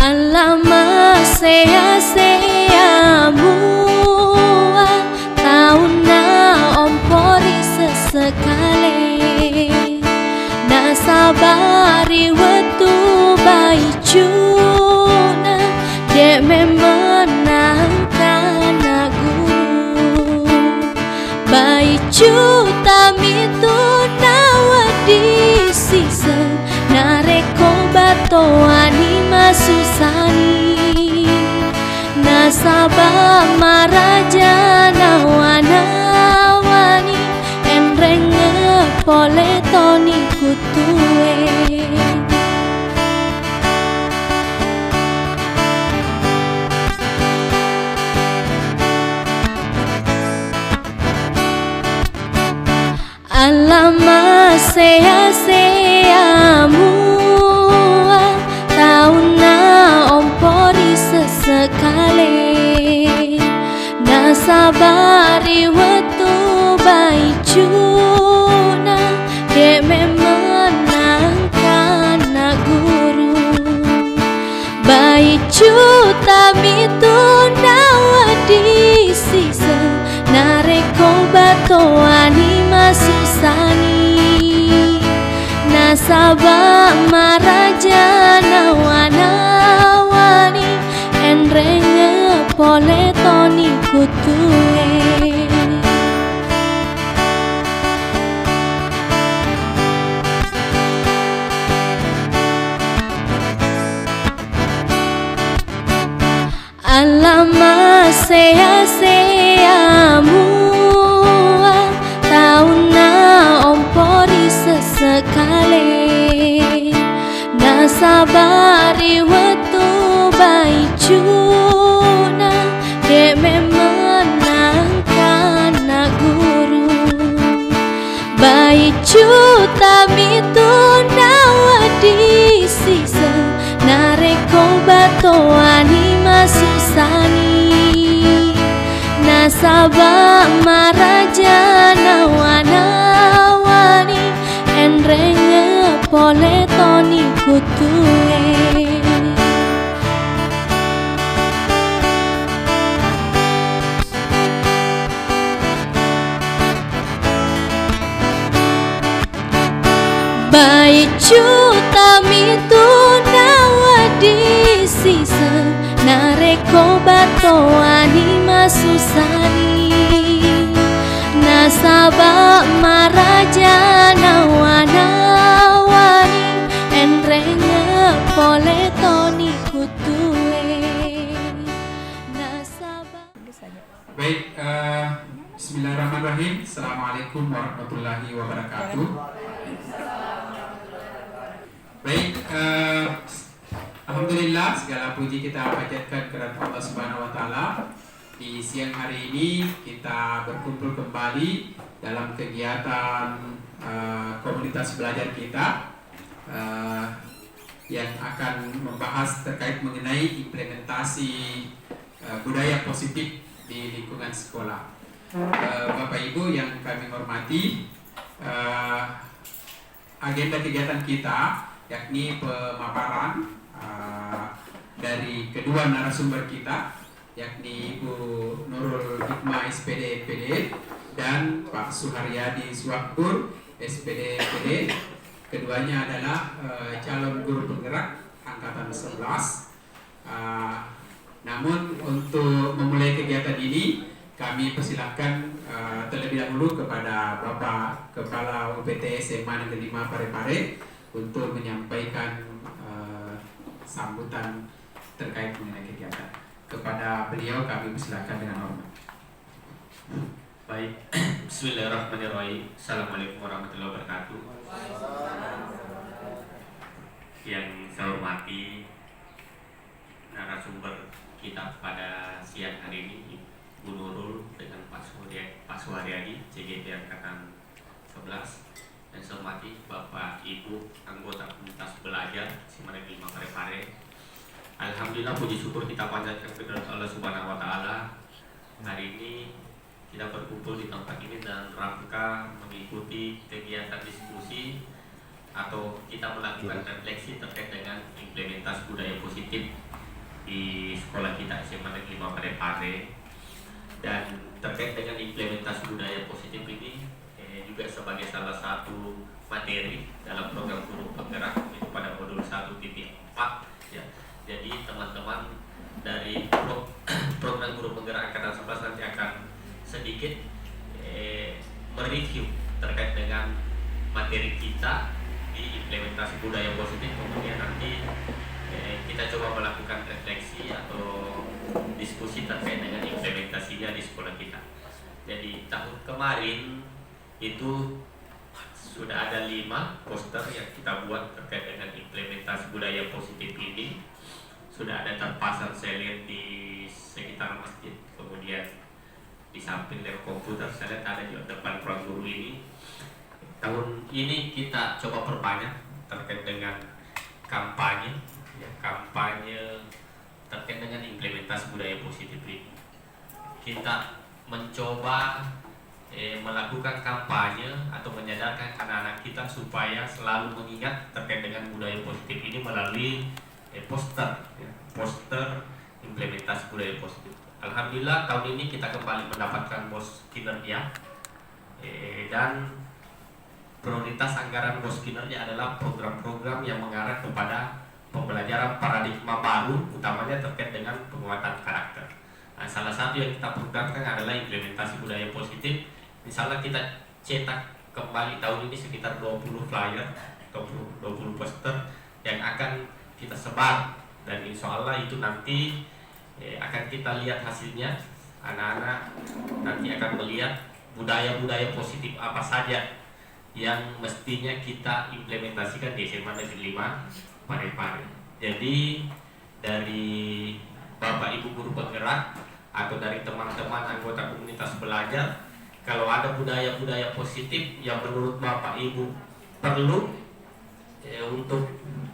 Alama sea mua tauna ompori sesekali nasabari wetu baicuna dek memenangkan guru baicu tamitu nawadi sisa nareko batoani masusani nasaba maraja nawanawani enrenge pole toni kutue alama sea mua tauna ompori sesekali nasabari wetu baicuna dek memenangkan guru baicu tamitu nawadi sisa nareko batoani masusani nasaba maraja nawanawani enrenge pole toni kutue alama sea mua tauna ompori sesekali nasabari wetu baicuna dek memenangkan guru baicu tamitu nawadi sisa nareko batoani masusani nasaba maraja nawanawani enrenge pole toni kutue baicu tamitu nawadi sisa nareko batoani masusani nasaba maraja nawanawani enrenge pole toni kutue nasaba. Baik, bismillahirrahmanirrahim. Assalamualaikum warahmatullahi wabarakatuh. Baik, alhamdulillah segala puji kita panjatkan kepada Allah Subhanahu wa taala. Di siang hari ini kita berkumpul kembali dalam kegiatan komunitas belajar kita yang akan membahas terkait mengenai implementasi budaya positif di lingkungan sekolah. Bapak Ibu yang kami hormati, agenda kegiatan kita yakni pemaparan dari kedua narasumber kita, yakni Ibu Nurul Hikmah SPD MPD dan Pak Suharyadi Suwakpur SPD MPD. Keduanya adalah calon guru penggerak angkatan 11. Namun untuk memulai kegiatan ini kami persilahkan terlebih dahulu kepada Bapak Kepala UPT SMA Negeri 5 Parepare untuk menyampaikan sambutan terkait mengenai kegiatan. Kepada beliau kami persilakan dengan hormat. Baik, bismillahirrahmanirrahim. Assalamualaikum warahmatullahi wabarakatuh. Yang saya hormati narasumber kita pada siang hari ini, Bu Nurul dengan Pak Suharyadi, CGT Angkatan 11. Dan saya hormati Bapak Ibu anggota komunitas belajar SMA Negeri 5 Parepare. Alhamdulillah, puji syukur kita panjatkan kepada Allah Subhanahu wa taala. Hari ini kita berkumpul di tempat ini dalam rangka mengikuti kegiatan diskusi atau kita melakukan refleksi terkait dengan implementasi budaya positif di sekolah kita SMA Negeri 5 Parepare. Dan terkait dengan implementasi budaya positif ini juga sebagai salah satu materi dalam program guru penggerak itu pada modul 1.4 ya. Jadi teman-teman dari program guru penggerak angkatan 11 nanti akan sedikit mereview terkait dengan materi kita di implementasi budaya positif, kemudian nanti kita coba melakukan refleksi atau diskusi terkait dengan implementasinya di sekolah kita. Jadi tahun kemarin itu sudah ada 5 poster yang kita buat terkait dengan implementasi budaya positif ini. Sudah ada terpasang, saya lihat di sekitar masjid, kemudian di samping layar komputer saya lihat ada di depan ruang guru ini. Tahun ini kita coba perbanyak terkait dengan kampanye, ya, kampanye terkait dengan implementasi budaya positif ini. Kita mencoba melakukan kampanye atau menyadarkan anak-anak kita supaya selalu mengingat terkait dengan budaya positif ini melalui poster, ya, poster implementasi budaya positif. Alhamdulillah tahun ini kita kembali mendapatkan bos kinerja dan prioritas anggaran bos kinerja adalah program-program yang mengarah kepada pembelajaran paradigma baru, utamanya terkait dengan penguatan karakter. Nah, salah satu yang kita programkan adalah implementasi budaya positif. Misalnya kita cetak kembali tahun ini sekitar 20 flyer, 20 poster yang akan kita sebar, dan insya Allah itu nanti akan kita lihat hasilnya. Anak-anak nanti akan melihat budaya-budaya positif apa saja yang mestinya kita implementasikan di SMA Negeri 5 Parepare. Jadi dari Bapak Ibu guru penggerak atau dari teman-teman anggota komunitas belajar, kalau ada budaya-budaya positif yang menurut Bapak Ibu perlu untuk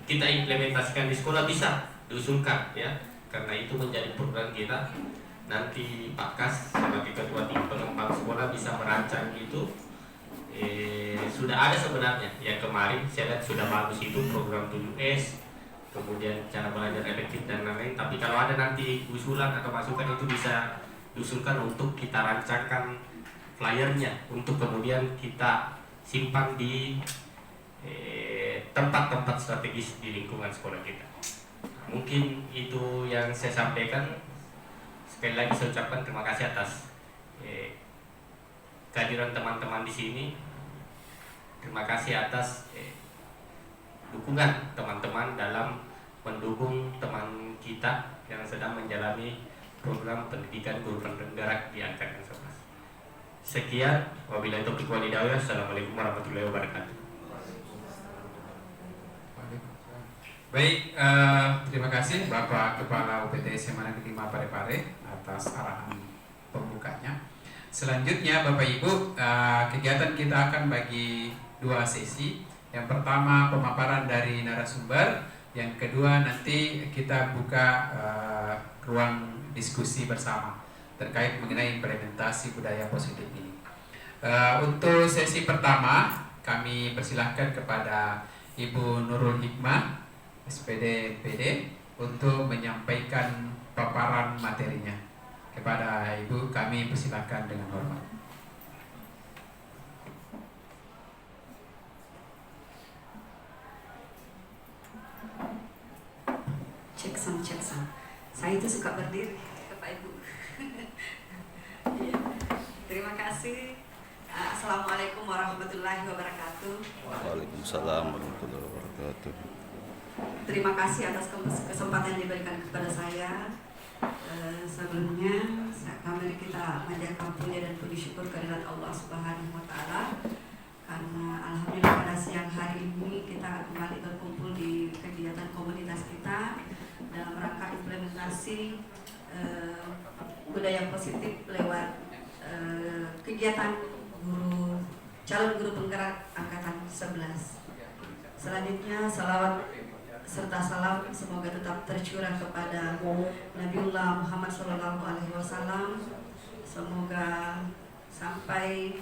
kita implementasikan di sekolah, bisa diusulkan ya, karena itu menjadi program kita. Nanti Pak Kas sebagai ketua tim pengembang sekolah bisa merancang itu. Sudah ada sebenarnya yang kemarin saya lihat sudah bagus itu program 7S, kemudian cara belajar efektif dan lain-lain. Tapi kalau ada nanti usulan atau masukan itu bisa diusulkan untuk kita rancangkan flyernya untuk kemudian kita simpan di tempat-tempat strategis di lingkungan sekolah kita. Mungkin itu yang saya sampaikan. Sekali lagi saya ucapkan terima kasih atas kehadiran teman-teman di sini. Terima kasih atas dukungan teman-teman dalam mendukung teman kita yang sedang menjalani program pendidikan guru penggerak di angkatan 11. Sekian, wabillahi taufiq wal hidayah. Assalamualaikum warahmatullahi wabarakatuh. Baik, terima kasih Bapak Kepala UPT SMA Negeri 5 Parepare atas arahan pembukanya. Selanjutnya Bapak Ibu, kegiatan kita akan bagi 2 sesi. Yang pertama pemaparan dari narasumber, yang kedua nanti kita buka ruang diskusi bersama terkait mengenai implementasi budaya positif ini. Untuk sesi pertama kami persilahkan kepada Ibu Nurul Hikmah, SPD PD, untuk menyampaikan paparan materinya. Kepada Ibu kami persilahkan dengan hormat. Cek sound. Saya itu suka berdiri, Bapak Ibu. Ya. Terima kasih. Assalamualaikum warahmatullahi wabarakatuh. Waalaikumsalam warahmatullahi wabarakatuh. Terima kasih atas kesempatan yang diberikan kepada saya. Sebelumnya kami kita menjaga puja dan puji syukur kehadirat Allah Subhanahu wa taala, karena alhamdulillah pada siang hari ini kita kembali berkumpul di kegiatan komunitas kita dalam rangka implementasi budaya positif lewat kegiatan calon guru penggerak angkatan 11. Selanjutnya salawat serta salam semoga tetap tercurah kepada Nabiullah Muhammad SAW. Semoga sampai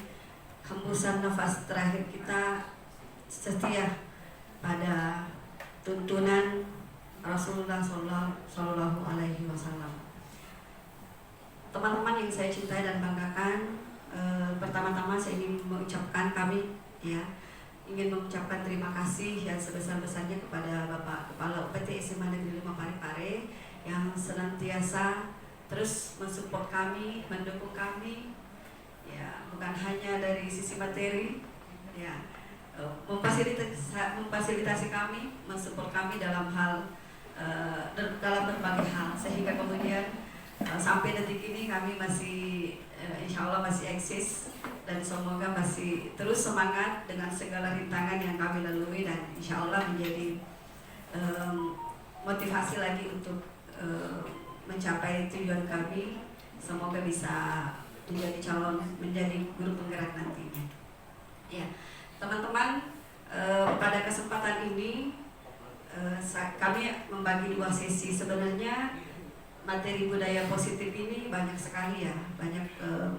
hembusan nafas terakhir kita setia pada tuntunan Rasulullah Shallallahu Alaihi Wasallam. Teman-teman yang saya cintai dan banggakan, pertama-tama saya ingin mengucapkan ingin mengucapkan terima kasih yang sebesar-besarnya kepada Bapak Kepala UPT SMA Negeri 5 Parepare yang senantiasa terus mensupport kami, mendukung kami, ya bukan hanya dari sisi materi, ya memfasilitasi kami, mensupport kami dalam berbagai hal, sehingga kemudian sampai detik ini kami masih insya Allah masih eksis dan semoga masih terus semangat dengan segala rintangan yang kami lalui dan insya Allah menjadi motivasi lagi untuk mencapai tujuan kami. Semoga bisa menjadi guru penggerak nantinya. Ya, teman-teman, pada kesempatan ini kami membagi 2 sesi. Sebenarnya materi budaya positif ini banyak sekali ya, banyak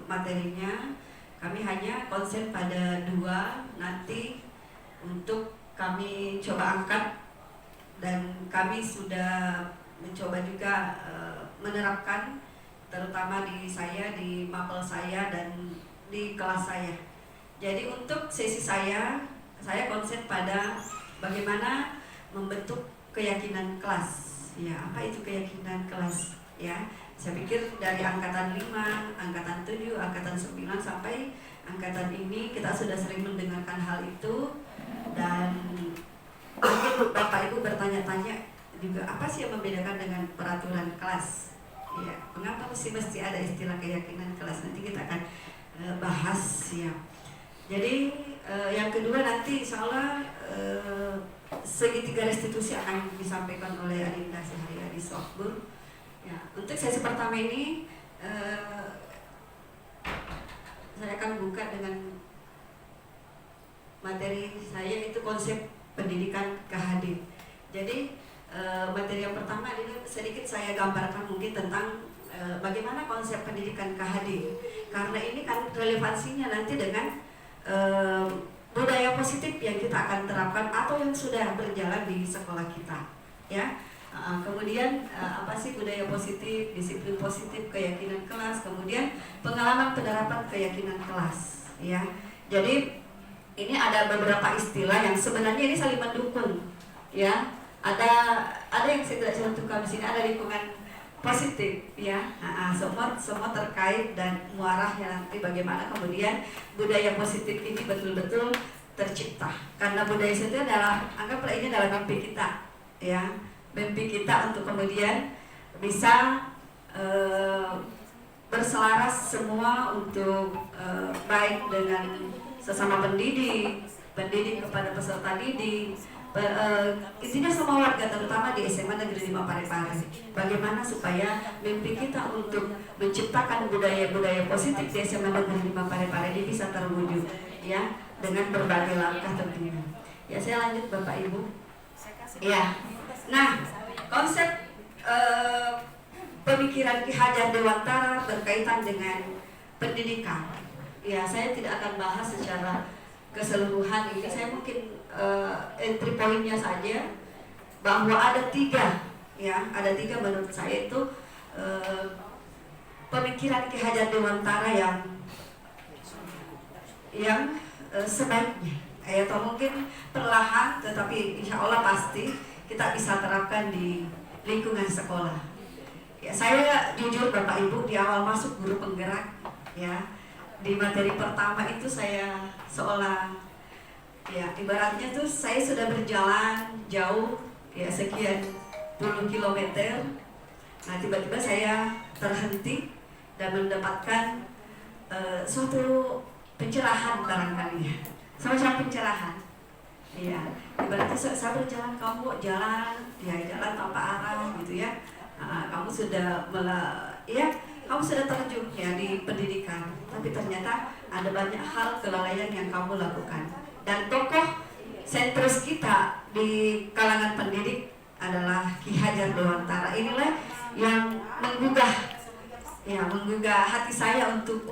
materinya. Kami hanya konsen pada 2 nanti untuk kami coba angkat, dan kami sudah mencoba juga menerapkan, terutama di mapel saya dan di kelas saya. Jadi untuk sesi saya konsen pada bagaimana membentuk keyakinan kelas. Ya, apa itu keyakinan kelas? Ya, saya pikir dari angkatan 5, angkatan 7, angkatan 9 sampai angkatan ini kita sudah sering mendengarkan hal itu, dan mungkin Bapak Ibu bertanya-tanya juga apa sih yang membedakan dengan peraturan kelas? Ya, mengapa mesti ada istilah keyakinan kelas? Nanti kita akan bahas ya. Jadi yang kedua nanti insya Allah segitiga restitusi akan disampaikan oleh Adinda Syahriadi Sokbur. Ya, untuk sesi pertama ini saya akan buka dengan materi saya, itu konsep pendidikan KHD. Jadi materi yang pertama ini sedikit saya gambarkan mungkin tentang bagaimana konsep pendidikan KHD, karena ini kan relevansinya nanti dengan budaya positif yang kita akan terapkan atau yang sudah berjalan di sekolah kita, ya. Kemudian apa sih budaya positif, disiplin positif, keyakinan kelas, kemudian pengalaman penerapan keyakinan kelas, ya. Jadi ini ada beberapa istilah yang sebenarnya ini saling mendukung, ya. Ada yang saya tidak contohkan di sini, ada lingkungan positif, ya. Semua terkait dan muarahnya nanti bagaimana kemudian budaya positif ini betul-betul tercipta. Karena budaya itu adalah, anggaplah ini adalah mimpi kita, ya. Mimpi kita untuk kemudian bisa berselaras semua untuk baik dengan sesama pendidik kepada peserta didik, intinya semua warga, terutama di SMA Negeri 5 Parepare. Bagaimana supaya mimpi kita untuk menciptakan budaya-budaya positif di SMA Negeri 5 Parepare ini bisa terwujud, ya, dengan berbagai langkah tentunya. Ya, saya lanjut Bapak Ibu. Ya, nah konsep pemikiran Ki Hajar Dewantara berkaitan dengan pendidikan. Ya, saya tidak akan bahas secara keseluruhan ini, saya mungkin entry point-nya saja, bahwa ada 3, ya, ada 3 menurut saya itu pemikiran Ki Hajar Dewantara yang sebaiknya, atau mungkin perlahan tetapi insya Allah pasti kita bisa terapkan di lingkungan sekolah. Ya, saya jujur Bapak Ibu di awal masuk guru penggerak, ya, di materi pertama itu saya seolah, ya, ibaratnya tuh saya sudah berjalan jauh, ya, sekian puluh kilometer. Nah, tiba-tiba saya terhenti dan mendapatkan suatu pencerahan barangkali, semacam pencerahan. Ya, ibaratnya saya berjalan, kamu jalan, ya, jalan tanpa arah gitu, ya. Kamu sudah kamu sudah terjun, ya, di pendidikan, tapi ternyata ada banyak hal kelalaian yang kamu lakukan. Dan tokoh sentris kita di kalangan pendidik adalah Ki Hajar Dewantara. Inilah yang menggugah hati saya untuk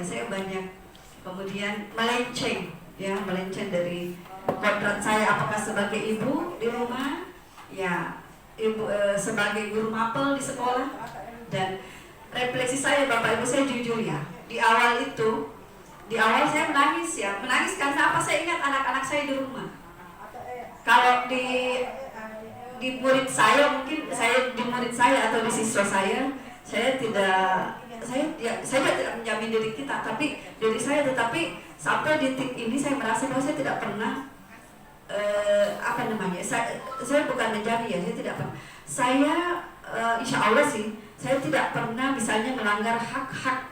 saya banyak kemudian melenceng dari kodrat saya, apakah sebagai ibu di rumah, ya, sebagai guru mapel di sekolah. Dan refleksi saya, Bapak Ibu, saya jujur ya, di awal saya menangis karena apa? Saya ingat anak-anak saya di rumah. Kalau di murid saya, mungkin di murid saya atau di siswa saya tidak menjamin diri kita, tapi diri saya. Tetapi sampai detik ini saya merasa bahwa saya tidak pernah saya bukan menjadi ya, saya tidak pernah. Saya insya Allah sih, saya tidak pernah misalnya melanggar hak-hak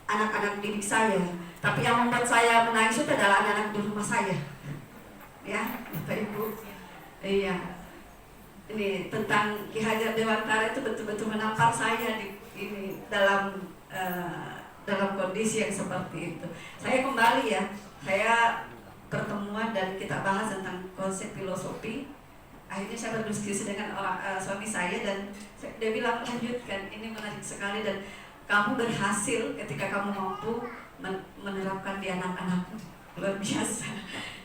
anak-anak didik saya. Tapi yang membuat saya menangis itu adalah anak-anak di rumah saya. Ya, Bapak Ibu. Iya. Ini tentang Ki Hajar Dewantara itu betul-betul menampar saya dalam kondisi yang seperti itu. Saya kembali ya, saya pertemuan dan kita bahas tentang konsep filosofi. Akhirnya saya berdiskusi dengan suami saya dan dia bilang, lanjutkan, ini menarik sekali dan kamu berhasil ketika kamu mampu menerapkan di anak-anak. Luar biasa.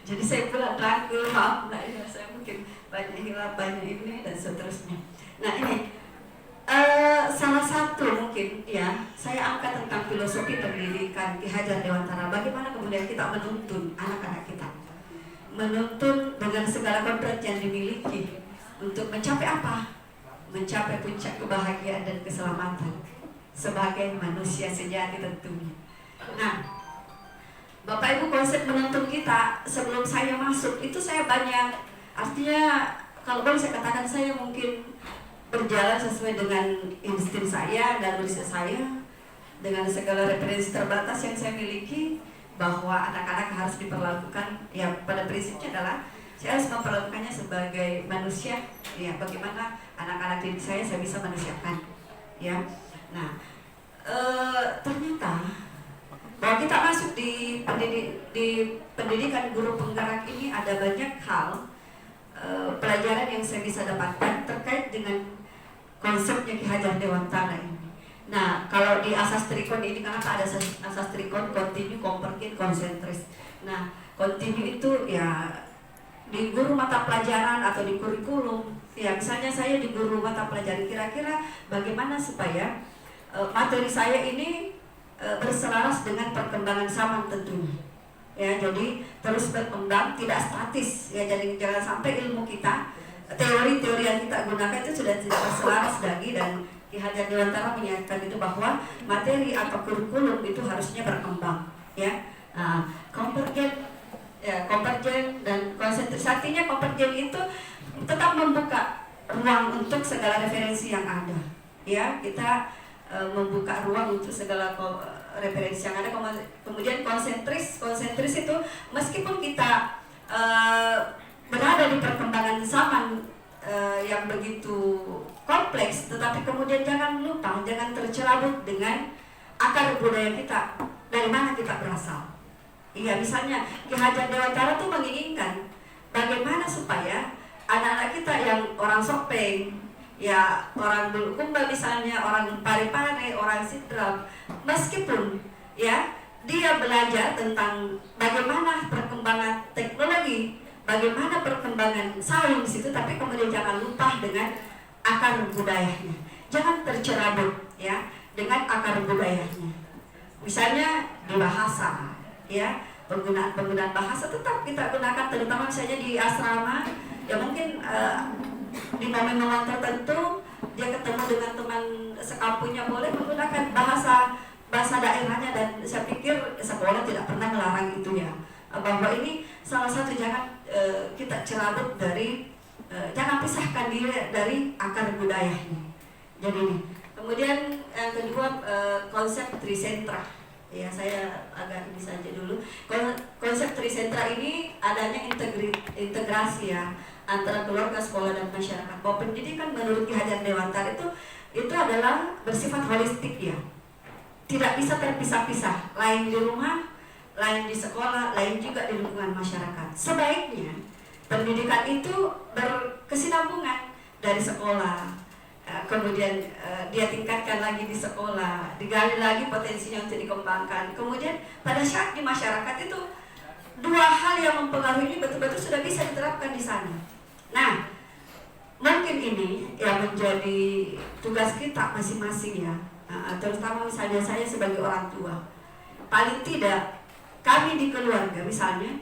Jadi saya pulang rangkul, maaf lah ya, saya mungkin banyak hilap, banyak ini dan seterusnya. Nah ini salah satu mungkin ya, saya angkat tentang filosofi pendidikan Ki Hajar Dewantara. Bagaimana kemudian kita menuntun anak-anak kita, menuntun dengan segala kodrat yang dimiliki untuk mencapai apa? Mencapai puncak kebahagiaan dan keselamatan sebagai manusia sejati tentunya. Nah, Bapak Ibu, konsep menuntun kita sebelum saya masuk itu saya banyak, artinya kalau boleh saya katakan saya mungkin berjalan sesuai dengan insting saya dan riset saya dengan segala referensi terbatas yang saya miliki, bahwa anak-anak harus diperlakukan ya, pada prinsipnya adalah saya harus memperlakukannya sebagai manusia ya. Bagaimana anak-anak didik saya bisa manusiakan ya. Nah ternyata bahwa kita masuk di pendidikan guru penggerak ini ada banyak hal pelajaran yang saya bisa dapatkan terkait dengan konsepnya Ki Hajar Dewantara ini. Nah, kalau di asas trikon ini, kenapa ada asas trikon? Kontinu, komperkin, konsentris. Nah, kontinu itu ya di guru mata pelajaran atau di kurikulum. Ya, misalnya saya di guru mata pelajaran, kira-kira bagaimana supaya materi saya ini berselaras dengan perkembangan zaman tentunya. Ya, jadi terus berkembang, tidak statis. Ya, jadi jangan sampai ilmu kita, teori-teori yang kita gunakan itu sudah tidak berselaras lagi. Dan Ki Hajar Dewantara menyatakan itu bahwa materi atau kurikulum itu harusnya berkembang. Ya, konvergen dan konsentris. Artinya konvergen itu tetap membuka ruang untuk segala referensi yang ada. Ya, kita membuka ruang untuk segala referensi yang ada. Kemudian konsentris itu meskipun kita berada di perkembangan zaman yang begitu kompleks, tetapi kemudian jangan lupa, jangan tercerabut dengan akar budaya kita, dari mana kita berasal. Iya, misalnya Ki Hajar Dewantara tuh menginginkan bagaimana supaya anak-anak kita yang orang Sopeng, ya orang Bulukumba misalnya, orang Parepare, orang Sidrap, meskipun ya dia belajar tentang bagaimana perkembangan teknologi, bagaimana perkembangan sains itu, tapi kemudian jangan lupa dengan akar budayanya. Jangan tercerabut ya dengan akar budayanya. Misalnya di bahasa, ya penggunaan bahasa tetap kita gunakan, terutama misalnya di asrama, ya mungkin di momen-momen tertentu dia ketemu dengan teman sekampungnya boleh menggunakan bahasa daerahnya, dan saya pikir sekolah tidak pernah melarang itu ya. Bahwa ini salah satu, jangan kita cerabut dari jangan pisahkan diri dari akar budayanya. Jadi ini. Kemudian yang kedua, konsep trisentra. Ya, saya agak ini saja dulu. Konsep trisentra ini adanya integrasi ya antara keluarga, sekolah, dan masyarakat. Bahwa pendidikan menurut Ki Hajar Dewantara itu adalah bersifat holistik ya. Tidak bisa terpisah-pisah. Lain di rumah, lain di sekolah, lain juga di lingkungan masyarakat. Sebaiknya pendidikan itu berkesinambungan dari sekolah, kemudian dia tingkatkan lagi di sekolah, digali lagi potensinya untuk dikembangkan. Kemudian pada saat di masyarakat itu dua hal yang mempengaruhi ini betul-betul sudah bisa diterapkan di sana. Nah, mungkin ini yang menjadi tugas kita masing-masing ya, terutama misalnya saya sebagai orang tua. Paling tidak kami di keluarga misalnya,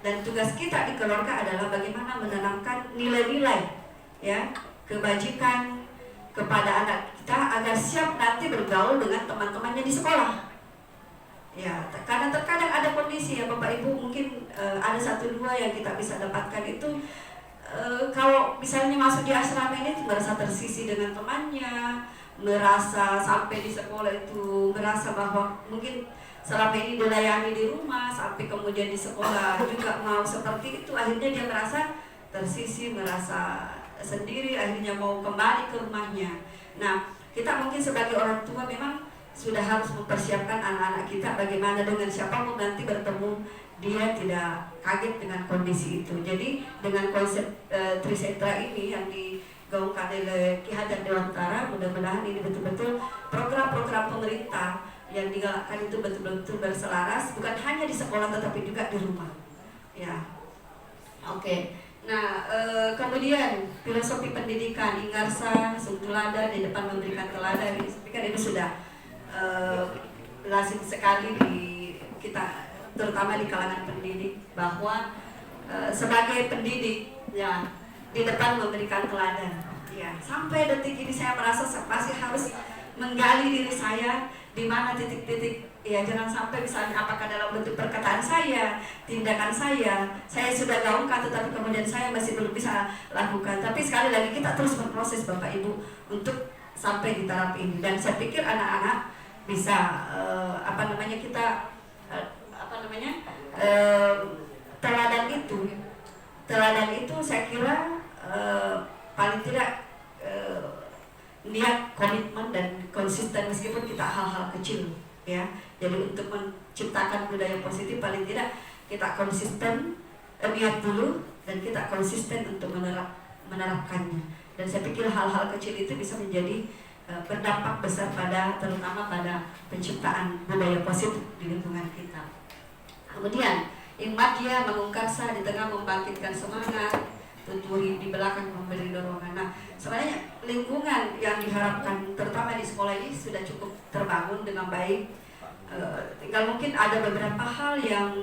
dan tugas kita di keluarga adalah bagaimana menanamkan nilai-nilai ya, kebajikan kepada anak kita agar siap nanti bergaul dengan teman-temannya di sekolah. Ya, karena terkadang ada kondisi ya Bapak Ibu, mungkin ada 1-2 yang kita bisa dapatkan itu kalau misalnya masuk di asrama ini merasa tersisih dengan temannya, merasa sampai di sekolah itu merasa bahwa mungkin selama ini dilayani di rumah, sampai kemudian di sekolah juga mau seperti itu, akhirnya dia merasa tersisih, merasa sendiri, akhirnya mau kembali ke rumahnya. Nah, kita mungkin sebagai orang tua memang sudah harus mempersiapkan anak-anak kita bagaimana dengan siapapun nanti bertemu, dia tidak kaget dengan kondisi itu. Jadi dengan konsep Trisetra ini yang digaungkan oleh Ki Hajar Dewantara, mudah-mudahan ini betul-betul program-program pemerintah yang digalakkan itu betul-betul berselaras, bukan hanya di sekolah tetapi juga di rumah. Ya, oke. Nah, kemudian filosofi pendidikan, Ingarsa, Sungtulada di depan memberikan teladan. Kan ini sudah lazim sekali di kita, terutama di kalangan pendidik, bahwa sebagai pendidik ya di depan memberikan teladan. Ya, sampai detik ini saya merasa masih harus menggali diri saya di mana titik-titik ya, jangan sampai misalnya apakah dalam bentuk perkataan saya, tindakan saya sudah gaungkan tetapi kemudian saya masih belum bisa lakukan. Tapi sekali lagi kita terus berproses Bapak Ibu untuk sampai di tahap ini, dan saya pikir anak-anak bisa teladan itu saya kira paling tidak lihat komitmen dan konsisten meskipun kita hal-hal kecil ya. Jadi untuk menciptakan budaya positif paling tidak kita konsisten, lihat dulu dan kita konsisten untuk menerapkannya. Dan saya pikir hal-hal kecil itu bisa menjadi berdampak besar terutama pada penciptaan budaya positif di lingkungan kita. Kemudian Madya mengungkasa di tengah membangkitkan semangat, Tuturi di belakang memberi dorongan. Nah, sebenarnya lingkungan yang diharapkan terutama di sekolah ini sudah cukup terbangun dengan baik. Tinggal mungkin ada beberapa hal yang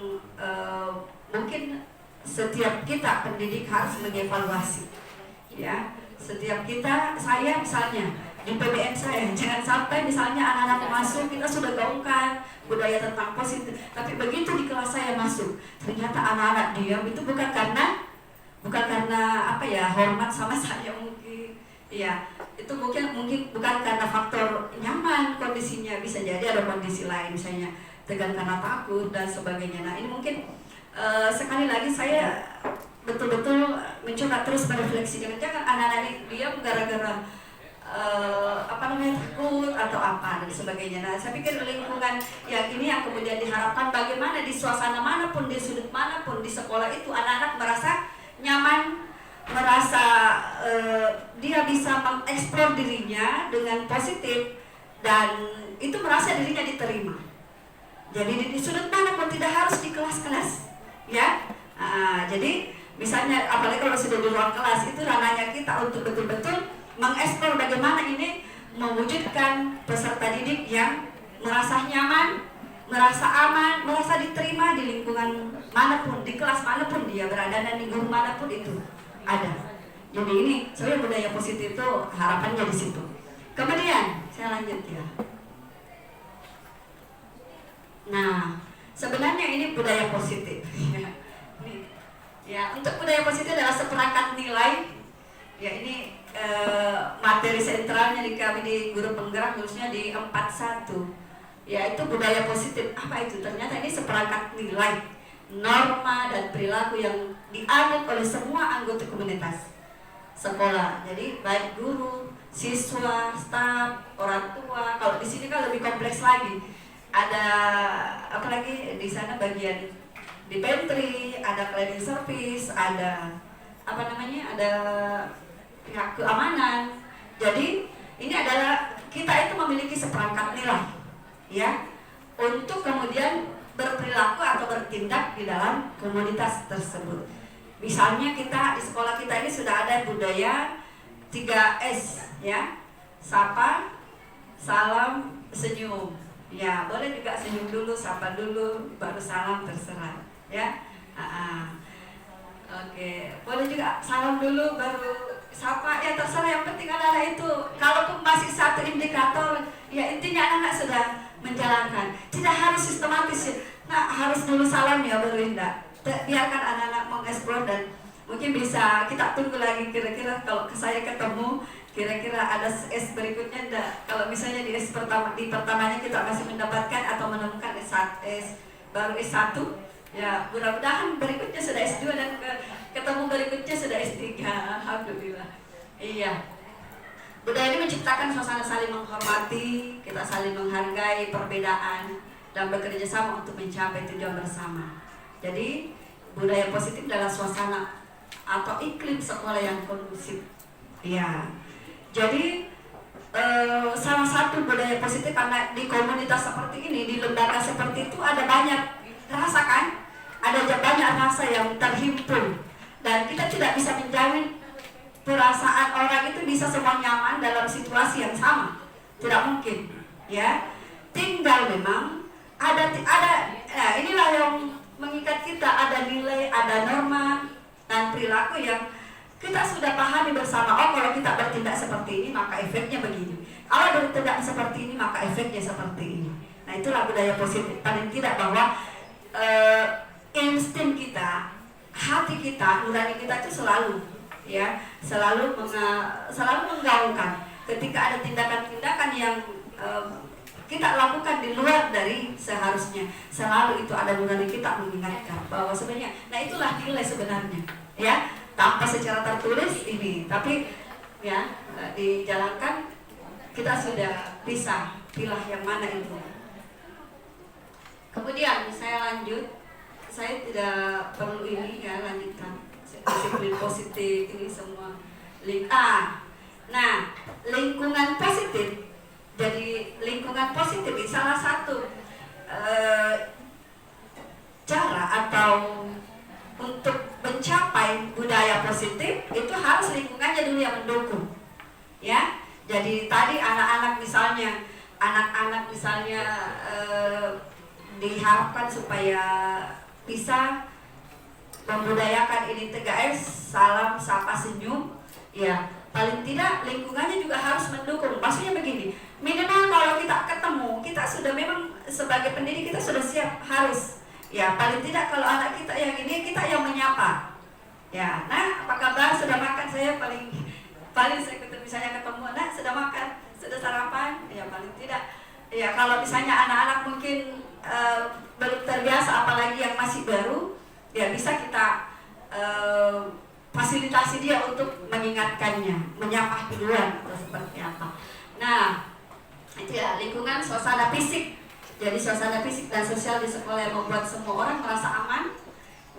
mungkin setiap kita pendidik harus mengevaluasi. Ya, setiap kita, saya misalnya di PBN saya, jangan sampai misalnya anak-anak masuk kita sudah gaungkan budaya tentang positif, tapi begitu di kelas saya masuk ternyata anak-anak diam. Itu bukan karena hormat sama saya mungkin ya, itu mungkin bukan karena faktor nyaman kondisinya, bisa jadi ada kondisi lain misalnya tegang karena takut dan sebagainya. Nah, ini mungkin sekali lagi saya betul-betul mencoba terus merefleksi, jangan anak-anak ini diam gara-gara takut atau apa dan sebagainya. Nah, saya pikir lingkungan yang ini yang kemudian diharapkan bagaimana di suasana manapun, di sudut manapun di sekolah itu anak-anak merasa nyaman, merasa dia bisa mengeksplor dirinya dengan positif dan itu merasa dirinya diterima. Jadi di sudut manapun, tidak harus di kelas-kelas ya. Jadi misalnya apalagi kalau sudah di ruang kelas, itu ranahnya kita untuk betul-betul mengeksplor bagaimana ini mewujudkan peserta didik yang merasa nyaman, merasa aman, merasa diterima di lingkungan manapun, di kelas manapun dia berada dan di guru manapun itu ada. Jadi ini sebenarnya budaya positif itu harapannya di situ. Kemudian saya lanjut ya. Nah, sebenarnya ini budaya positif. Ya, untuk budaya positif adalah seperangkat nilai. Ya, ini materi sentralnya di kami di guru penggerak khususnya di 41, yaitu budaya positif. Apa itu? Ternyata ini seperangkat nilai, norma dan perilaku yang dianut oleh semua anggota komunitas sekolah. Jadi baik guru, siswa, staf, orang tua. Kalau di sini kan lebih kompleks lagi. Ada apalagi di sana bagian di pantry, ada cleaning service, ada ada pihak keamanan. Jadi ini adalah kita itu memiliki seperangkat nilai ya untuk kemudian berperilaku atau bertindak di dalam komunitas tersebut. Misalnya kita di sekolah kita ini sudah ada budaya 3S ya. Sapa, salam, senyum. Ya, boleh juga senyum dulu, sapa dulu, baru salam, terserah ya. Oke, boleh juga salam dulu baru sapa, ya terserah, yang penting adalah itu. Kalaupun masih satu indikator, ya intinya anak-anak sudah menjalankan. Tidak harus sistematis ya. Nah, harus dulu salam ya baru indah. Biarkan anak-anak mengeksplor, dan mungkin bisa kita tunggu lagi kira-kira kalau saya ketemu kira-kira ada S berikutnya enggak. Kalau misalnya di S pertamanya kita masih mendapatkan atau menemukan baru S1, ya mudah-mudahan berikutnya sudah S2 dan ketemu berikutnya sudah S3. Alhamdulillah. Iya. Budaya ini menciptakan suasana saling menghormati, kita saling menghargai perbedaan dan bekerja sama untuk mencapai tujuan bersama. Jadi budaya positif adalah suasana atau iklim sekolah yang kondusif. Iya. Jadi salah satu budaya positif karena di komunitas seperti ini, di lembaga seperti itu ada banyak rasa kan? Ada banyak rasa yang terhimpun, dan kita tidak bisa menjamin perasaan orang itu bisa semua nyaman dalam situasi yang sama. Tidak mungkin, ya. Tinggal memang ada inilah yang mengikat kita, ada nilai, ada norma dan perilaku yang kita sudah pahami bersama. Oh, kalau kita bertindak seperti ini maka efeknya begini. Kalau bertindak seperti ini maka efeknya seperti ini. Nah, itulah budaya positif. Paling tidak bahwa insting kita, hati kita, nurani kita itu selalu menggaungkan. Ketika ada tindakan-tindakan yang kita lakukan di luar dari seharusnya, selalu itu ada nurani kita mengingatkan bahwa sebenarnya, nah itulah nilai sebenarnya, ya, tanpa secara tertulis ini, tapi ya dijalankan kita sudah bisa pilih yang mana itu. Kemudian saya lanjut, saya tidak perlu ini ya, lanjutkan disiplin positif ini semua nah, lingkungan positif. Jadi lingkungan positif ini salah satu cara atau untuk mencapai budaya positif itu harus lingkungannya dulu yang mendukung, ya. Jadi tadi anak-anak misalnya diharapkan supaya bisa membudayakan ini 3S, salam, sapa, senyum, ya. Paling tidak lingkungannya juga harus mendukung. Maksudnya begini, minimal kalau kita ketemu, kita sudah memang sebagai pendidik kita sudah siap harus, ya paling tidak kalau anak kita yang ini kita yang menyapa, ya. Nah, apa kabar, sudah makan? Saya paling saya misalnya ketemu anak sudah makan, sudah sarapan, ya paling tidak, ya kalau misalnya anak-anak mungkin belum terbiasa, apalagi yang masih baru, ya bisa kita fasilitasi dia untuk mengingatkannya, menyapa duluan atau seperti apa. Nah, itu ya lingkungan, suasana fisik. Jadi suasana fisik dan sosial di sekolah yang membuat semua orang merasa aman,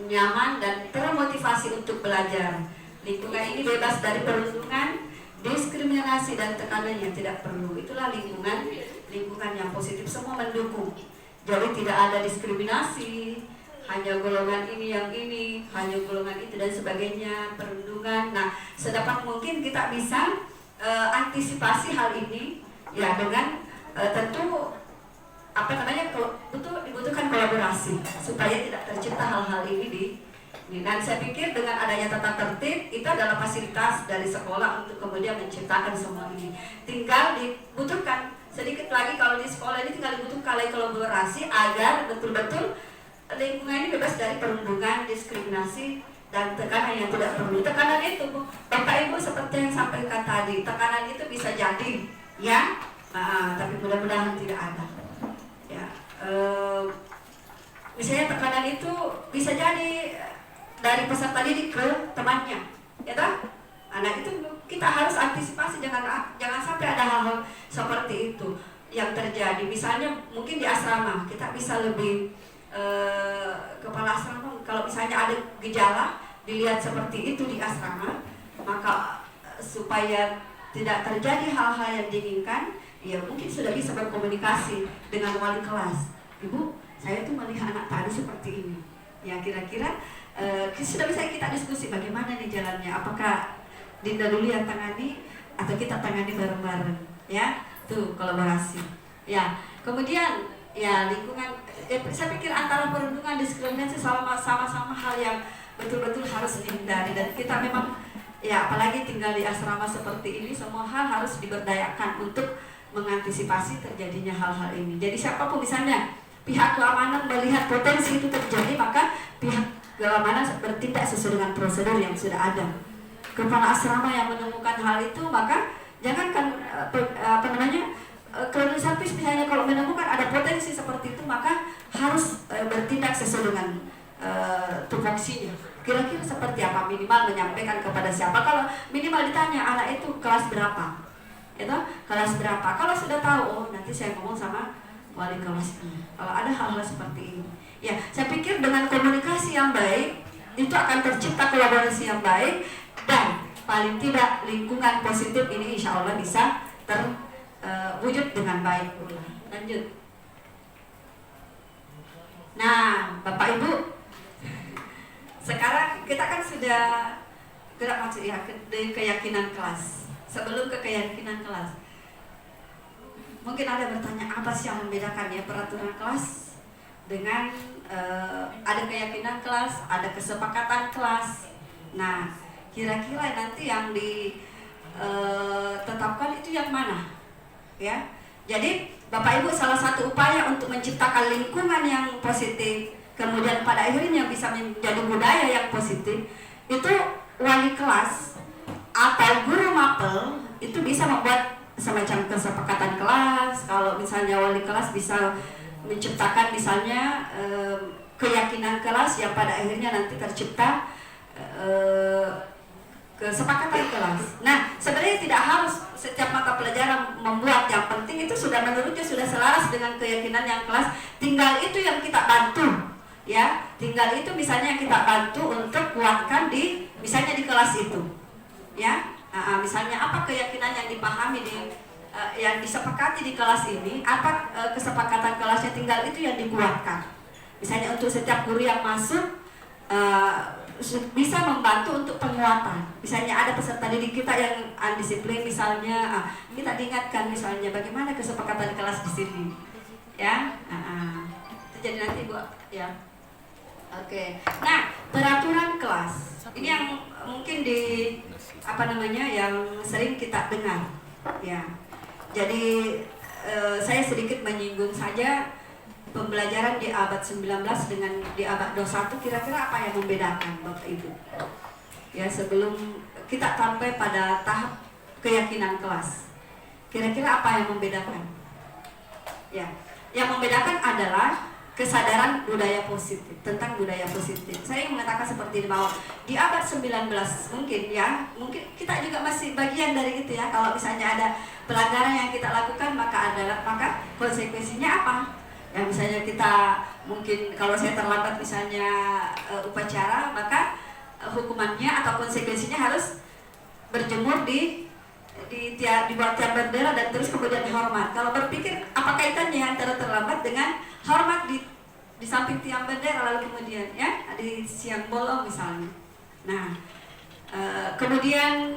nyaman, dan termotivasi untuk belajar. Lingkungan ini bebas dari perundungan, diskriminasi, dan tekanan yang tidak perlu. Itulah lingkungan yang positif, semua mendukung. Jadi tidak ada diskriminasi, hanya golongan ini yang ini, hanya golongan itu dan sebagainya, perundungan. Nah, sedapat mungkin kita bisa antisipasi hal ini ya dengan tentu dibutuhkan kolaborasi supaya tidak tercipta hal-hal ini dan saya pikir dengan adanya tata tertib itu adalah fasilitas dari sekolah untuk kemudian menciptakan semua ini. Tinggal dibutuhkan sedikit lagi, kalau di sekolah ini tinggal dibutuhkan kolaborasi agar betul-betul lingkungan ini bebas dari perundungan, diskriminasi, dan tekanan yang tidak perlu. Tekanan itu, Bapak Ibu seperti yang sampaikan tadi, tekanan itu bisa jadi, ya, tapi mudah-mudahan tidak ada. Ya, misalnya tekanan itu bisa jadi dari peserta didik ke temannya, ya toh? Anak itu kita harus antisipasi, jangan sampai ada hal-hal seperti itu yang terjadi. Misalnya mungkin di asrama kita bisa lebih kepala asrama, kalau misalnya ada gejala dilihat seperti itu di asrama, maka supaya tidak terjadi hal-hal yang diinginkan, ya mungkin sudah bisa berkomunikasi dengan wali kelas. Ibu, saya tuh melihat anak tadi seperti ini, ya kira-kira sudah bisa kita diskusi bagaimana nih jalannya, apakah Dinda dulu yang tangani atau kita tangani bareng-bareng, ya, tuh kolaborasi. Ya, kemudian ya lingkungan, saya pikir antara perundungan diskriminasi sama-sama hal yang betul-betul harus dihindari, dan kita memang ya apalagi tinggal di asrama seperti ini, semua hal harus diberdayakan untuk mengantisipasi terjadinya hal-hal ini. Jadi siapapun misalnya pihak keamanan melihat potensi itu terjadi, maka pihak keamanan bertindak sesuai dengan prosedur yang sudah ada. Kepala asrama yang menemukan hal itu, maka jangankan kronis servis misalnya, kalau menemukan ada potensi seperti itu, maka harus bertindak sesuai dengan tupoksinya. Kira-kira seperti apa, minimal menyampaikan kepada siapa. Kalau minimal ditanya anak itu kelas berapa, itu kelas berapa. Kalau sudah tahu, oh nanti saya ngomong sama wali kelasnya. Kalau ada hal-hal seperti ini, ya saya pikir dengan komunikasi yang baik itu akan tercipta kolaborasi yang baik, dan paling tidak lingkungan positif ini insya Allah bisa terwujud dengan baik. Lanjut. Nah, Bapak Ibu, sekarang kita kan sudah gerak masuk ya ke keyakinan kelas. Sebelum ke keyakinan kelas, mungkin ada bertanya, apa sih yang membedakan ya peraturan kelas dengan ada keyakinan kelas, ada kesepakatan kelas. Nah, kira-kira nanti yang ditetapkan itu yang mana? Ya, jadi Bapak Ibu, salah satu upaya untuk menciptakan lingkungan yang positif, kemudian pada akhirnya bisa menjadi budaya yang positif, itu wali kelas atau guru mapel itu bisa membuat semacam kesepakatan kelas. Kalau misalnya wali kelas bisa menciptakan misalnya keyakinan kelas yang pada akhirnya nanti tercipta kesepakatan kelas. Nah, sebenarnya tidak harus setiap mata pelajaran membuat, yang penting itu sudah menurutnya sudah selaras dengan keyakinan yang kelas. Tinggal itu yang kita bantu, ya. Tinggal itu misalnya kita bantu untuk kuatkan di misalnya di kelas itu, ya. Misalnya apa keyakinan yang dipahami yang disepakati di kelas ini, apa kesepakatan kelasnya, tinggal itu yang dikuatkan. Misalnya untuk setiap guru yang masuk bisa membantu untuk penguatan. Misalnya ada peserta didik kita yang undisiplin misalnya, kita diingatkan misalnya bagaimana kesepakatan kelas di sini, ya. Itu jadi nanti Bu, ya. Oke. Nah, peraturan kelas ini yang mungkin yang sering kita dengar, ya. Jadi saya sedikit menyinggung saja pembelajaran di abad 19 dengan di abad 21, kira-kira apa yang membedakan Bapak Ibu? Ya, sebelum kita sampai pada tahap keyakinan kelas, kira-kira apa yang membedakan? Ya, yang membedakan adalah kesadaran budaya positif, tentang budaya positif. Saya ingin mengatakan seperti ini, bahwa di abad 19 mungkin kita juga masih bagian dari itu ya. Kalau misalnya ada pelanggaran yang kita lakukan, maka konsekuensinya apa? Ya, misalnya kita mungkin kalau saya terlambat misalnya upacara, maka hukumannya atau konsekuensinya harus berjemur di bawah tiang bendera dan terus kemudian hormat. Kalau berpikir apa kaitannya antara terlambat dengan hormat di samping tiang bendera, lalu kemudian ya di siang bolong misalnya. Nah, kemudian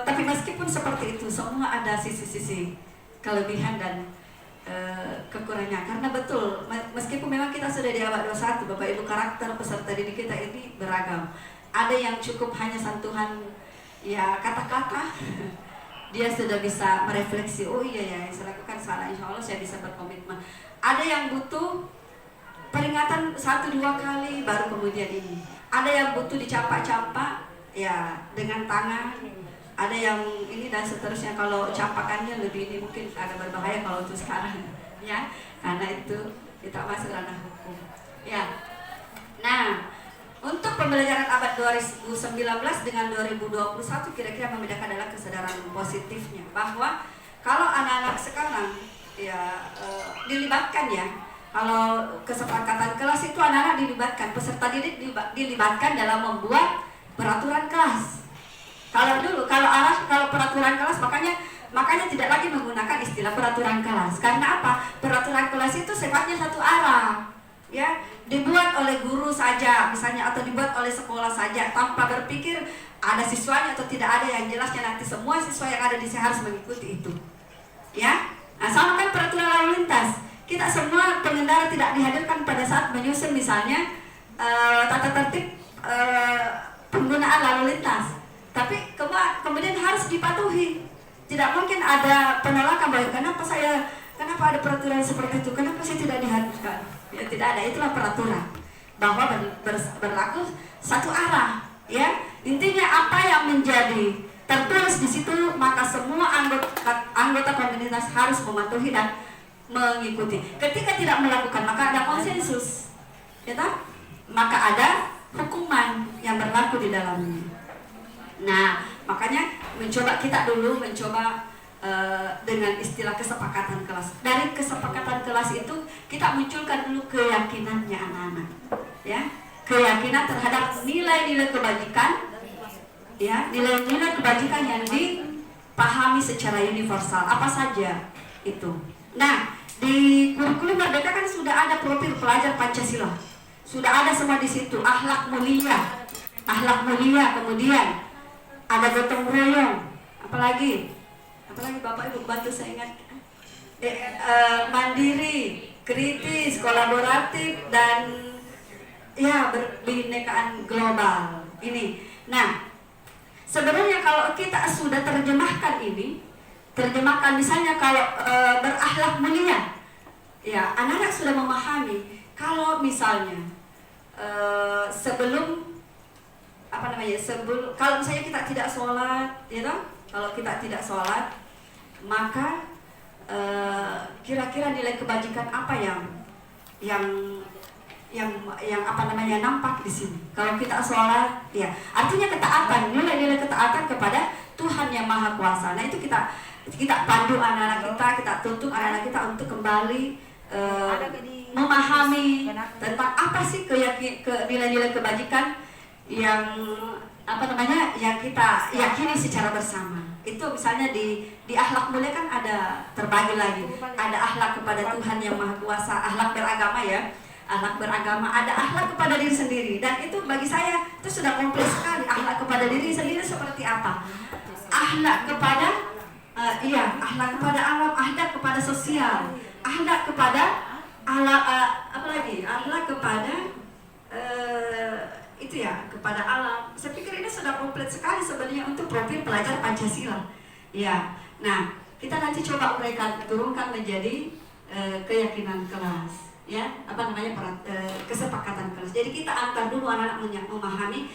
tapi meskipun seperti itu, semua ada sisi-sisi kelebihan dan kekurangannya, karena betul meskipun memang kita sudah di abad 21, Bapak Ibu, karakter peserta didik kita ini beragam. Ada yang cukup hanya sentuhan ya kata-kata, dia sudah bisa merefleksi, oh iya ya yang saya lakukan salah, insya Allah saya bisa berkomitmen. Ada yang butuh peringatan 1-2 kali baru kemudian ini. Ada yang butuh dicampak-campak ya dengan tangan. Ada yang ini dan seterusnya. Kalau campakannya lebih ini mungkin agak berbahaya kalau untuk sekarang, ya, karena itu kita masuk ranah hukum, ya. Nah, untuk pembelajaran abad 2019 dengan 2021, kira-kira membedakan adalah kesadaran positifnya, bahwa kalau anak-anak sekarang ya dilibatkan ya. Kalau kesepakatan kelas itu anak-anak dilibatkan, peserta didik dilibatkan dalam membuat peraturan kelas. Kalau peraturan kelas, makanya tidak lagi menggunakan istilah peraturan kelas. Karena apa? Peraturan kelas itu sifatnya satu arah, ya, dibuat oleh guru saja misalnya, atau dibuat oleh sekolah saja tanpa berpikir ada siswanya atau tidak ada, yang jelasnya nanti semua siswa yang ada di sini harus mengikuti itu. Ya, nah sama kan peraturan lalu lintas. Kita semua pengendara tidak dihadirkan pada saat menyusun misalnya tata tertib penggunaan lalu lintas, tapi kemudian harus dipatuhi. Tidak mungkin ada penolakan bahwa kenapa ada peraturan seperti itu, kenapa saya tidak dihadirkan. Ya, tidak ada, itulah peraturan bahwa berlaku satu arah. Ya, intinya apa yang menjadi tertulis di situ, maka semua anggota komunitas harus mematuhi dan mengikuti. Ketika tidak melakukan, maka ada konsensus, ya tak? Maka ada hukuman yang berlaku di dalamnya. Nah, makanya kita dulu mencoba dengan istilah kesepakatan kelas. Dari kesepakatan kelas itu kita munculkan dulu keyakinannya anak-anak, ya, keyakinan terhadap nilai-nilai kebajikan, ya, nilai-nilai kebajikan yang dipahami secara universal. Apa saja itu? Nah, di kurikulum Merdeka kan sudah ada profil pelajar Pancasila, sudah ada semua di situ. Akhlak mulia, kemudian ada gotong royong, apalagi Bapak Ibu bantu saya ingat, mandiri, kritis, kolaboratif, dan ya berbinekaan global ini. Nah, sebenarnya kalau kita sudah terjemahkan misalnya kalau berakhlak mulia, ya anak-anak sudah memahami. Kalau misalnya kalau misalnya kita tidak sholat, ya toh? Kalau kita tidak sholat, maka kira-kira nilai kebajikan apa yang nampak di sini. Kalau kita sholat, ya artinya ketaatan, nilai-nilai ketaatan kepada Tuhan yang Maha Kuasa. Nah itu kita pandu anak-anak kita tuntut anak-anak kita untuk kembali memahami tentang apa sih nilai-nilai kebajikan yang yang kita yakini secara bersama. Itu misalnya di akhlak mulia kan ada terbagi lagi. Ada akhlak kepada Tuhan yang Maha Kuasa, akhlak beragama, ya. Akhlak beragama, ada akhlak kepada diri sendiri, dan itu bagi saya itu sudah kompleks sekali. Akhlak kepada diri sendiri seperti apa? Akhlak kepada akhlak kepada alam, akhlak kepada sosial, akhlak kepada alam, akhlak kepada kepada alam. Saya pikir ini sudah komplit sekali sebenarnya untuk profil pelajar Pancasila. Ya, nah kita nanti coba mereka turunkan menjadi keyakinan kelas, ya, kesepakatan kelas. Jadi kita antar dulu anak-anak memahami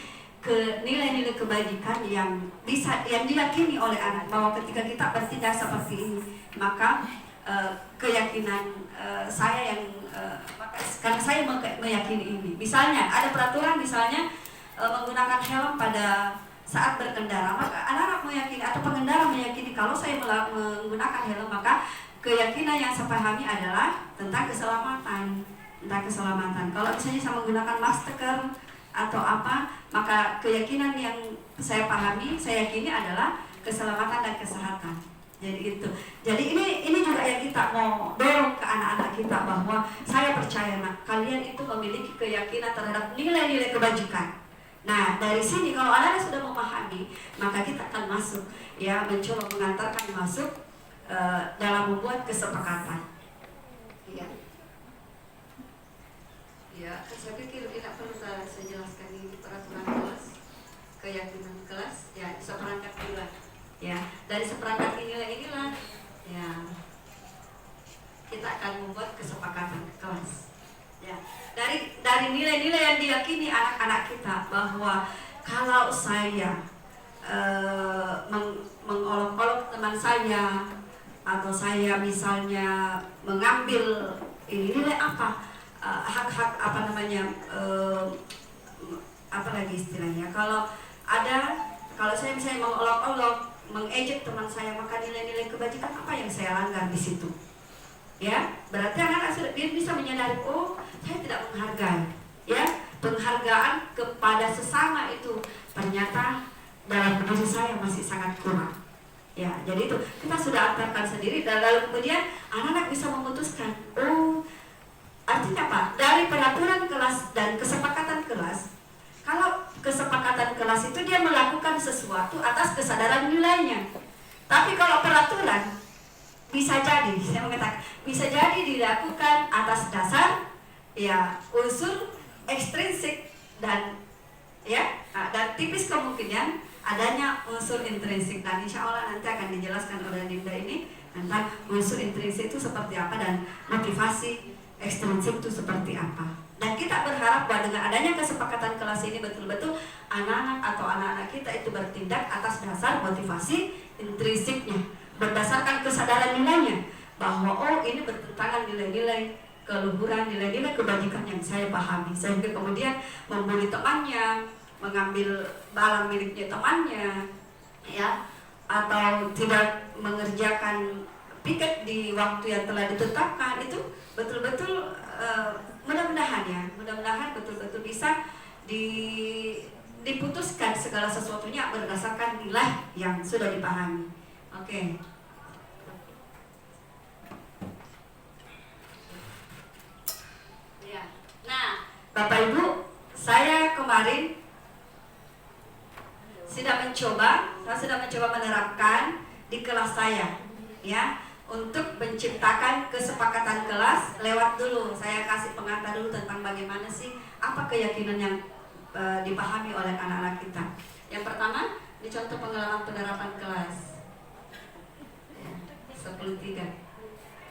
nilai-nilai kebajikan yang diyakini oleh anak, bahwa ketika kita bertindak seperti ini, maka keyakinan saya karena saya meyakini ini. Misalnya ada peraturan, misalnya menggunakan helm pada saat berkendara, maka anak-anak meyakini atau pengendara meyakini kalau saya menggunakan helm, maka keyakinan yang saya pahami adalah tentang keselamatan. Kalau misalnya saya menggunakan masker atau apa, maka keyakinan yang saya pahami, saya yakini adalah keselamatan dan kesehatan. Jadi itu. Jadi ini juga yang kita mau dorong ke anak-anak kita, bahwa saya percaya kalian itu memiliki keyakinan terhadap nilai-nilai kebajikan. Nah, dari sini kalau anak-anak sudah memahami, maka kita akan masuk, ya, mencoba mengantarkan masuk dalam membuat kesepakatan. Iya. Ya, saya pikir tidak perlu saya jelaskan ini peraturan kelas, keyakinan kelas, ya, seperangkat nilai. Ya, dari seperangkat inilah, ya, kita akan membuat kesepakatan kelas. Ya, dari nilai-nilai yang diyakini anak-anak kita, bahwa kalau saya mengolok-olok teman saya, atau saya misalnya mengambil nilai hak-hak kalau saya misalnya mengolok-olok, mengejek teman saya, maka nilai-nilai kebajikan apa yang saya langgar di situ? Ya, berarti anak-anak dia bisa menyadari, oh, saya tidak menghargai. Ya, penghargaan kepada sesama itu ternyata dalam diri saya masih sangat kurang. Ya, jadi itu kita sudah antarkan sendiri, dan lalu kemudian anak-anak bisa memutuskan, oh, artinya apa? Dari peraturan kelas dan kesepakatan kelas, Kalau kesepakatan kelas itu dia melakukan sesuatu atas kesadaran nilainya. Tapi kalau peraturan bisa jadi, saya mengatakan bisa jadi dilakukan atas dasar ya unsur ekstrinsik dan dan tipis kemungkinan adanya unsur intrinsik, dan insya Allah nanti akan dijelaskan oleh Dinda ini tentang unsur intrinsik itu seperti apa dan motivasi ekstrinsik itu seperti apa. Dan kita berharap bahwa dengan adanya kesepakatan kelas ini betul-betul anak-anak atau anak-anak kita itu bertindak atas dasar motivasi intrinsiknya, berdasarkan kesadaran nilainya bahwa ini bertentangan nilai-nilai keluhuran, nilai-nilai kebajikan yang saya pahami, sehingga kemudian membuli temannya, mengambil barang miliknya temannya, ya, atau tidak mengerjakan piket di waktu yang telah ditetapkan, itu betul-betul mudah-mudahan betul-betul bisa diputuskan segala sesuatunya berdasarkan nilai yang sudah dipahami. Oke. Ya. Nah, Bapak Ibu, saya kemarin saya sudah mencoba menerapkan di kelas saya, ya, untuk menciptakan kesepakatan kelas lewat dulu. Saya kasih pengantar dulu tentang bagaimana sih apa keyakinan yang dipahami oleh anak-anak kita. Yang pertama, di contoh pengalaman penerapan kelas 10.3.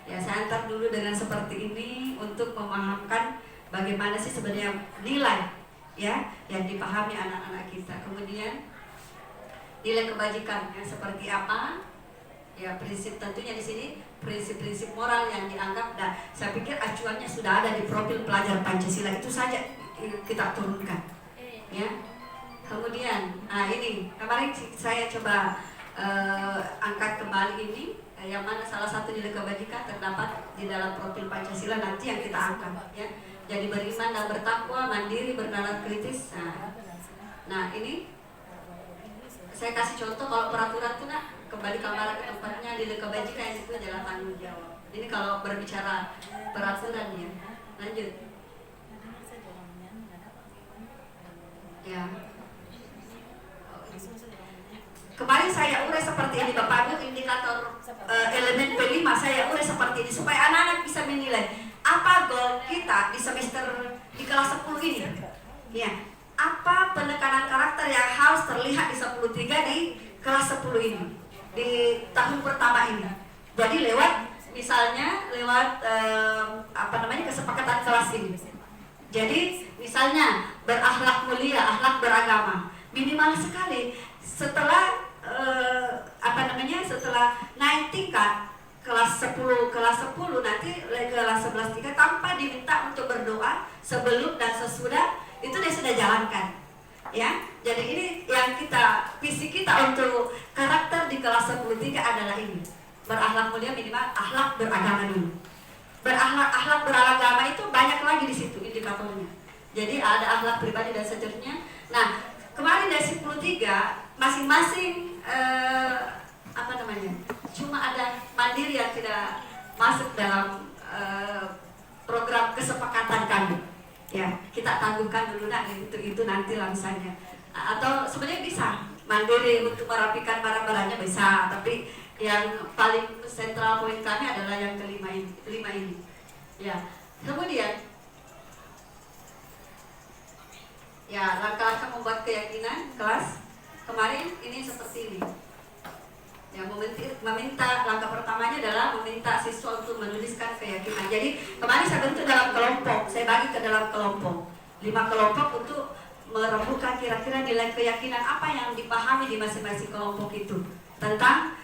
Ya, saya antar dulu dengan seperti ini untuk memahamkan bagaimana sih sebenarnya nilai ya yang dipahami anak-anak kita. Kemudian nilai kebajikan yang seperti apa? Ya, prinsip tentunya di sini prinsip-prinsip moral yang dianggap, dan saya pikir acuannya sudah ada di profil pelajar Pancasila, itu saja kita turunkan. Ya. Kemudian, ini kemarin saya coba angkat kembali ini, yang mana salah satu nilai kebajikan terdapat di dalam profil Pancasila nanti yang kita angkat. Ya. Jadi beriman dan bertakwa, mandiri, bernalar kritis. Nah ini saya kasih contoh kalau peraturan itu kembali kamar ke tempatnya, nilai kebajikan yang itu adalah tanggung jawab. Ini kalau berbicara peraturan ya. Lanjut. Ya. Kemarin saya urai seperti ini Bapak Ibu, indikator elemen P5 saya urai seperti ini supaya anak-anak bisa menilai apa goal kita di semester di kelas 10 ini. Ya. Apa penekanan karakter yang harus terlihat di 10.3 di kelas 10 ini, di tahun pertama ini. Jadi misalnya lewat kesepakatan kelas ini. Jadi misalnya berakhlak mulia, akhlak beragama, minimal sekali setelah setelah naik tingkat kelas 10 nanti kelas 11.3 tanpa diminta untuk berdoa sebelum dan sesudah, itu dia sudah jalankan, ya. Jadi ini yang visi kita untuk karakter di kelas 10.3 adalah ini, berakhlak mulia, minimal akhlak beragama dulu. Akhlak beragama itu banyak lagi di situ indikatornya. Jadi ada akhlak pribadi dan seterusnya. Nah, kemarin dari 10.3 masing-masing cuma ada mandiri yang tidak masuk dalam program kesepakatan kami. Ya, kita tangguhkan dulu itu nanti langsanya. Atau sebenarnya bisa mandiri untuk merapikan barang-barangnya bisa, tapi yang paling sentral poin kami adalah yang kelima ini. Ya, kemudian ya langkah-langkah membuat keyakinan kelas kemarin ini seperti ini. Ya, meminta langkah pertamanya adalah meminta siswa untuk menuliskan keyakinan. Jadi kemarin saya bentuk dalam kelompok, saya bagi ke dalam kelompok 5 kelompok untuk merembukan kira-kira nilai keyakinan apa yang dipahami di masing-masing kelompok itu tentang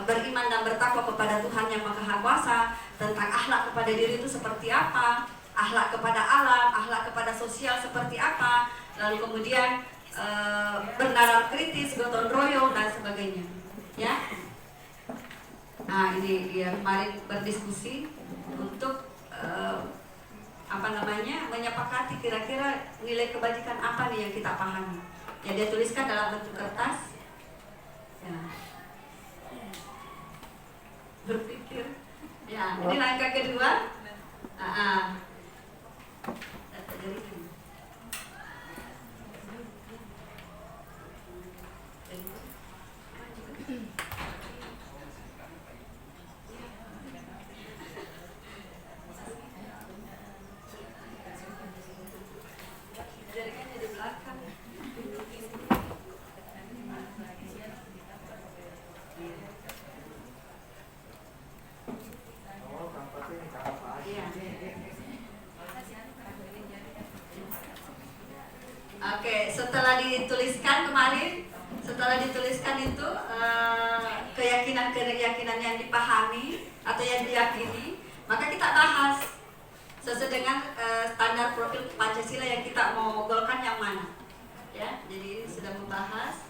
beriman dan bertakwa kepada Tuhan yang Maha Kuasa, tentang akhlak kepada diri itu seperti apa, akhlak kepada alam, akhlak kepada sosial seperti apa, lalu kemudian bernalar kritis, gotong royong dan sebagainya. Ya, nah ini dia kemarin berdiskusi untuk menyepakati kira-kira nilai kebajikan apa nih yang kita pahami. Ya, dia tuliskan dalam bentuk kertas. Ya. Berpikir. Ya, ini langkah kedua. setelah dituliskan kemarin, setelah dituliskan itu keyakinan yang dipahami atau yang diyakini, maka kita bahas sesuai dengan standar profil Pancasila yang kita mau golkan yang mana. Ya, jadi sudah membahas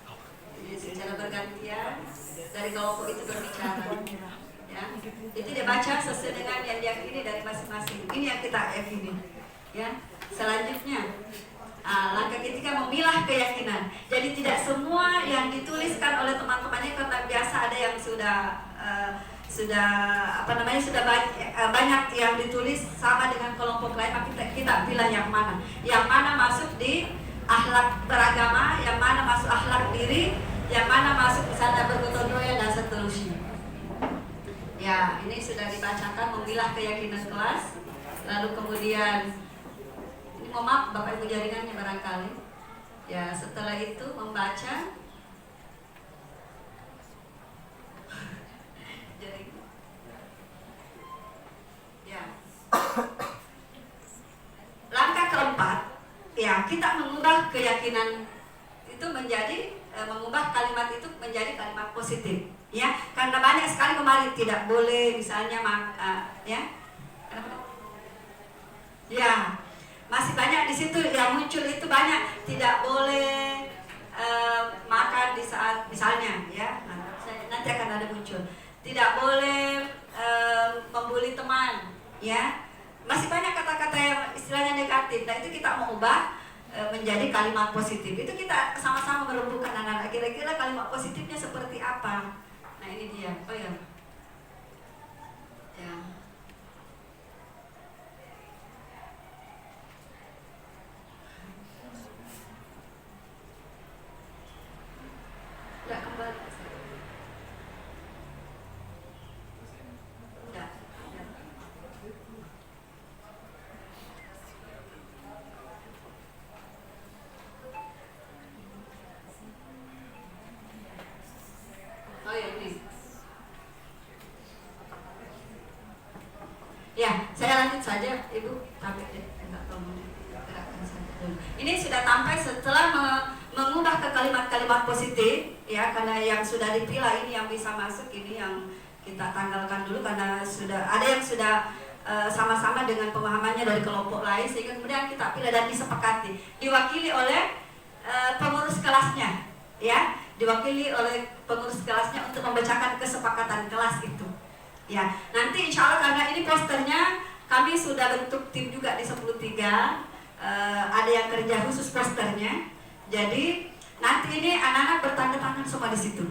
jadi secara bergantian dari kelompok itu berbicara. Ya, itu dibaca sesuai dengan yang diyakini dari masing-masing. Ini yang kita yakini. Ya, selanjutnya langkah ketiga memilah keyakinan. Jadi tidak semua yang dituliskan oleh teman-temannya, karena biasa ada yang sudah banyak yang ditulis sama dengan kelompok lain, maka kita pilih yang mana masuk di akhlak beragama, yang mana masuk akhlak diri, yang mana masuk misalnya bergotong royong dan seterusnya. Ya, ini sudah dibacakan memilah keyakinan kelas. Lalu kemudian ini mohon maaf Bapak Ibu jaringannya barangkali. Ya, setelah itu membaca ya. Langkah keempat, ya, kita mengubah keyakinan itu menjadi mengubah kalimat itu menjadi kalimat positif. Ya, karena banyak sekali kemarin tidak boleh misalnya ya masih banyak di situ yang muncul itu banyak tidak boleh makan di saat misalnya ya nanti akan ada muncul tidak boleh membuli teman ya, masih banyak kata-kata yang istilahnya negatif. Nah itu kita mau ubah menjadi kalimat positif. Itu kita sama-sama merembukan anak-anak kira-kira kalimat positifnya seperti apa. Nah ini dia. Oh ya. Ya. Enggak kembali. Enggak. Oh ya ini. Ya, saya lanjut saja, Ibu. Tapi enggak tahu gerakkan saja dulu. Ini sudah sampai setelah mengubah ke kalimat-kalimat positif, ya, karena yang sudah dipilah ini yang bisa masuk, ini yang kita tanggalkan dulu karena sudah ada yang sudah sama-sama dengan pemahamannya dari kelompok lain, sehingga kemudian kita pilih dan disepakati, diwakili oleh pengurus kelasnya, ya, diwakili oleh pengurus kelasnya untuk membacakan kesepakatan kelas itu. Ya, nanti insya Allah karena ini posternya kami sudah bentuk tim juga di 10.3, ada yang kerja khusus posternya. Jadi nanti ini anak-anak bertanda tangan semua di situ.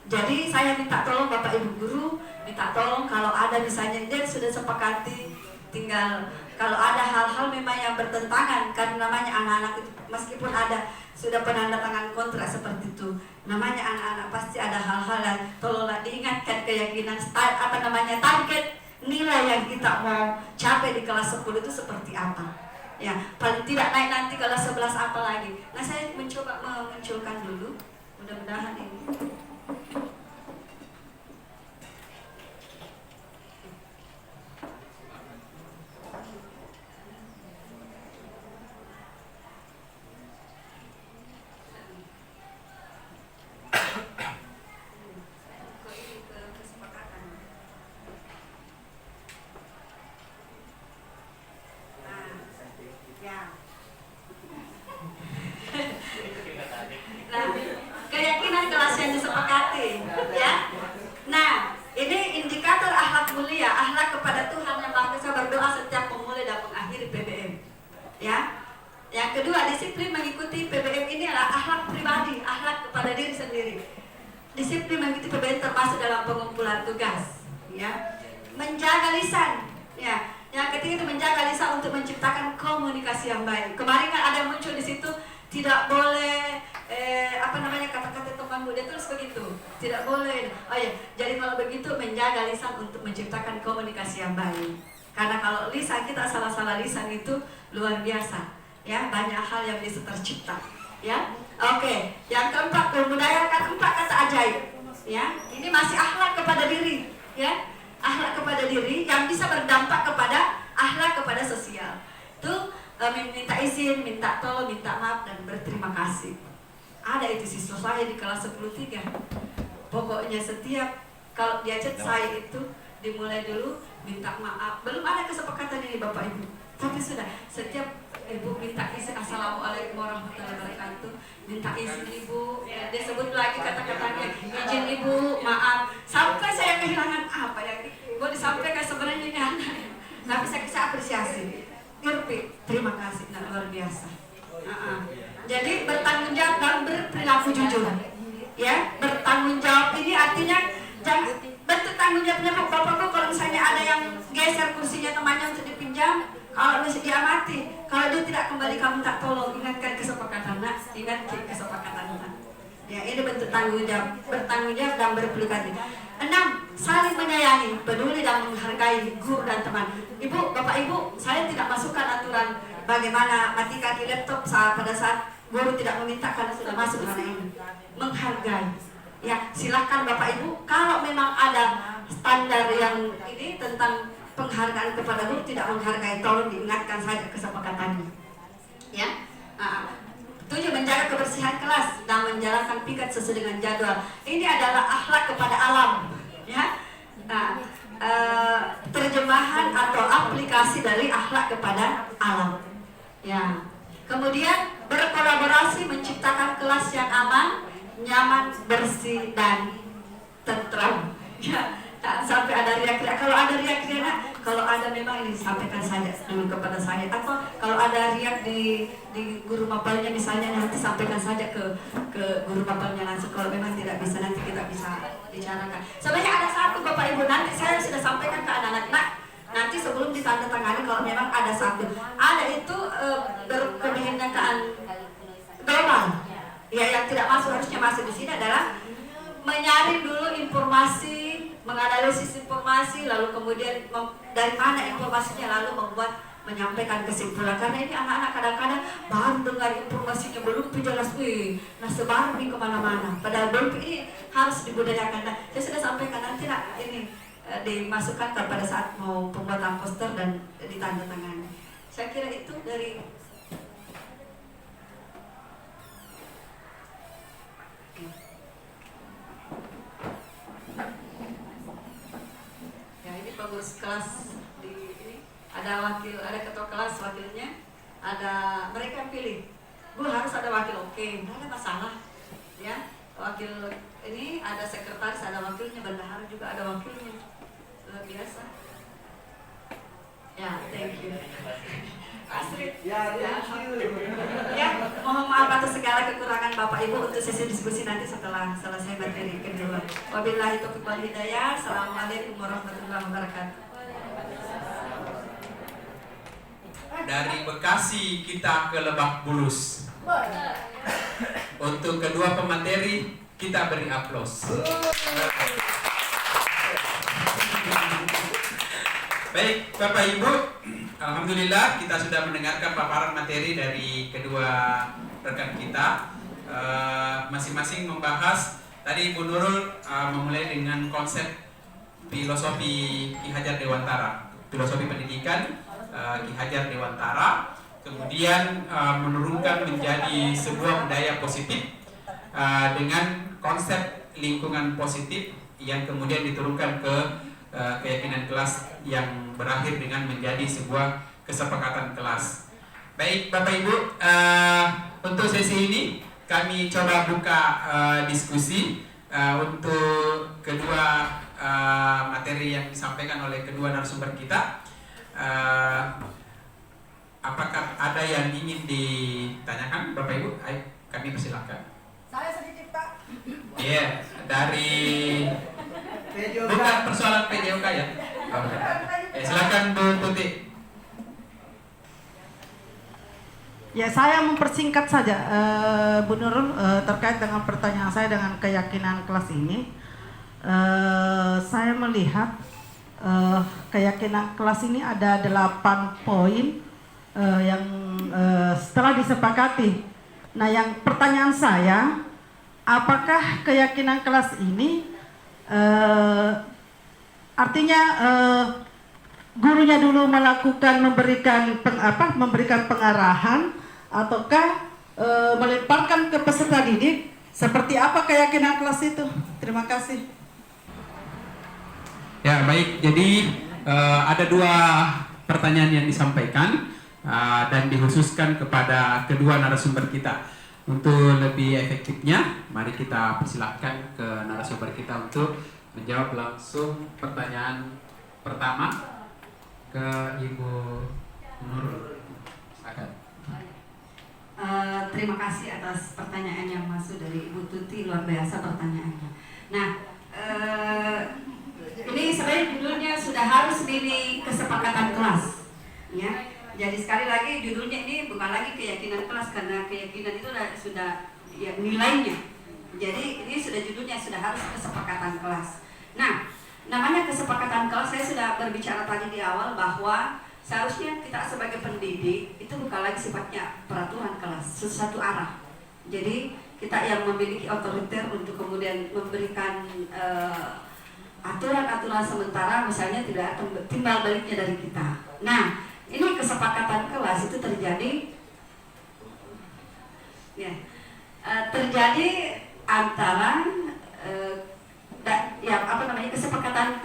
Jadi saya minta tolong Bapak Ibu guru, minta tolong kalau ada misalnya dia sudah sepakati, tinggal kalau ada hal-hal memang yang bertentangan, karena namanya anak-anak itu meskipun ada sudah penanda tangan kontrak seperti itu, namanya anak-anak pasti ada hal-hal yang tolonglah diingatkan keyakinan target nilai yang kita mau capai di kelas 10 itu seperti apa. Ya, paling tidak naik nanti kelas 11 apa lagi. Nah, saya mencoba memunculkan dulu. Mudah-mudahan ini. Nah, keyakinan kelas yang disepakati, ya. Nah, ini indikator akhlak mulia, akhlak kepada Tuhan yang Maha Esa, berdoa setiap memulai dan mengakhiri PBM. Ya. Yang kedua, disiplin mengikuti PBM ini adalah akhlak pribadi, akhlak kepada diri sendiri. Disiplin mengikuti PBM termasuk dalam pengumpulan tugas, ya. Menjaga lisan, ya. Yang ketiga itu menjaga lisan untuk menciptakan komunikasi yang baik. Kemarin kan ada yang muncul di situ, tidak boleh kata-kata teman muda terus begitu, tidak boleh. Oh ya, jadi kalau begitu menjaga lisan untuk menciptakan komunikasi yang baik. Karena kalau lisan kita salah-salah lisan itu luar biasa, ya, banyak hal yang bisa tercipta, ya. Oke, yang keempat, membudayakan 4 kata ajaib, ya. Ini masih akhlak kepada diri, ya, akhlak kepada diri yang bisa berdampak kepada akhlak kepada sosial. Itu minta izin, minta tolong, minta maaf, dan berterima kasih. Ada itu siswa saya di kelas 10-3. Pokoknya setiap kalau dia chat saya itu dimulai dulu minta maaf. Belum ada kesepakatan ini Bapak Ibu, tapi sudah setiap Ibu minta izin, assalamualaikum warahmatullahi wabarakatuh, minta izin Ibu, dia sebut lagi kata-katanya, izin Ibu, maaf, sampai saya kehilangan apa yang mau disampaikan sebenarnya ini anak, tapi saya apresiasi, Irpi, terima kasih, luar biasa. Jadi bertanggung jawab dan berperilaku jujur, ya, bertanggung jawab ini artinya jangan bentuk tanggung jawabnya Bapak-Bapak. Kalau misalnya ada yang geser kursinya temannya untuk dipinjam, kalau masih diamati, kalau dia tidak kembali kamu tak tolong, ingatkan kesepakatan nak, ingat kesepakatan nak. Ya, ini bentuk tanggung jawab, bertanggung jawab dan berpelukan. 6. Saling menyayangi, peduli dan menghargai guru dan teman. Ibu, Bapak Ibu, saya tidak masukkan aturan bagaimana matikan di laptop pada saat guru tidak meminta karena sudah masuk hari ini. Menghargai. Ya, silakan Bapak Ibu, kalau memang ada standar yang ini tentang penghargaan kepada guru tidak menghargai, tolong diingatkan saja kesepakatannya. Ya. 7. Menjaga kebersihan kelas dan menjalankan piket sesuai dengan jadwal. Ini adalah akhlak kepada alam. Ya. Terjemahan atau aplikasi dari akhlak kepada alam. Ya. Kemudian berkolaborasi menciptakan kelas yang aman, nyaman, bersih dan tentram. Ya. Sampai ada riak-riak. Kalau ada riak-riak, kalau ada memang ini sampaikan saja dulu kepada saya. Atau kalau ada riak di guru mapelnya misalnya, nanti sampaikan saja ke guru mapelnya langsung. Kalau memang tidak bisa, nanti kita bisa bicarakan. Sebenarnya ada satu Bapak Ibu, nanti saya sudah sampaikan ke anak-anak. Nah, nanti sebelum ditandatangani kalau memang ada satu, ada itu berkebinekaan global. Ya, yang tidak masuk harusnya masuk di sini adalah menyaring dulu informasi, menganalisis informasi, lalu kemudian dari mana informasinya, lalu menyampaikan kesimpulan. Karena ini anak-anak kadang-kadang baru dengar informasinya belum jelas, nah sebar nih kemana-mana. Padahal belum, ini harus dibudayakan. Nah, saya sudah sampaikan nanti ini dimasukkan pada saat mau pembuatan poster dan ditandatangani. Saya kira itu dari pengurus kelas di ini, ada ketua kelas wakilnya, ada mereka pilih, Bu harus ada wakil, oke, nggak ada masalah, ya, wakil ini ada sekretaris, ada wakilnya, bendahara juga ada wakilnya, luar biasa, ya, thank you, Astrid, ya, mohon maaf atas segala kekurangan Bapak Ibu untuk sesi diskusi nanti setelah selesai materi kedua. Wabillahi taufiq wal hidayah. Assalamualaikum warahmatullahi wabarakatuh. Dari Bekasi kita ke Lebak Bulus. Untuk kedua pemateri kita beri aplaus. Baik, Bapak Ibu, alhamdulillah kita sudah mendengarkan paparan materi dari kedua rekan kita. Masing-masing membahas, tadi Ibu Nurul memulai dengan konsep filosofi Ki Hajar Dewantara, filosofi pendidikan Ki Hajar Dewantara, kemudian menurunkan menjadi sebuah budaya positif dengan konsep lingkungan positif yang kemudian diturunkan ke keyakinan kelas yang berakhir dengan menjadi sebuah kesepakatan kelas. Baik Bapak Ibu, untuk sesi ini kami coba buka diskusi untuk kedua materi yang disampaikan oleh kedua narasumber kita. Apakah ada yang ingin ditanyakan Bapak Ibu? Ayo, kami persilahkan. Saya sedikit Pak. Iya, dari bukan persoalan PJOK ya. Silakan Bu Tuti. Ya, saya mempersingkat saja Bu Nurul terkait dengan pertanyaan saya dengan keyakinan kelas ini. Saya melihat keyakinan kelas ini ada 8 poin yang setelah disepakati. Nah, yang pertanyaan saya, apakah keyakinan kelas ini artinya gurunya dulu melakukan memberikan pengarahan, ataukah melemparkan ke peserta didik seperti apa keyakinan kelas itu. Terima kasih. Ya baik, jadi ada 2 pertanyaan yang disampaikan dan dikhususkan kepada kedua narasumber kita. Untuk lebih efektifnya, mari kita persilahkan ke narasumber kita untuk menjawab langsung pertanyaan pertama ke Ibu Nurul. Silakan. Terima kasih atas pertanyaan yang masuk dari Ibu Tuti, luar biasa pertanyaannya. Nah, ini sebenarnya judulnya sudah harus milih kesepakatan kelas, ya. Jadi sekali lagi judulnya ini bukan lagi keyakinan kelas, karena keyakinan itu sudah ya, nilainya. Jadi ini sudah judulnya sudah harus kesepakatan kelas. Nah, namanya kesepakatan kelas, saya sudah berbicara tadi di awal bahwa seharusnya kita sebagai pendidik itu bukan lagi sifatnya peraturan kelas, sesuatu arah. Jadi kita yang memiliki otoriter untuk kemudian memberikan aturan-aturan sementara, misalnya tidak timbal baliknya dari kita. Nah, ini kesepakatan kelas itu terjadi, ya, terjadi antara kesepakatan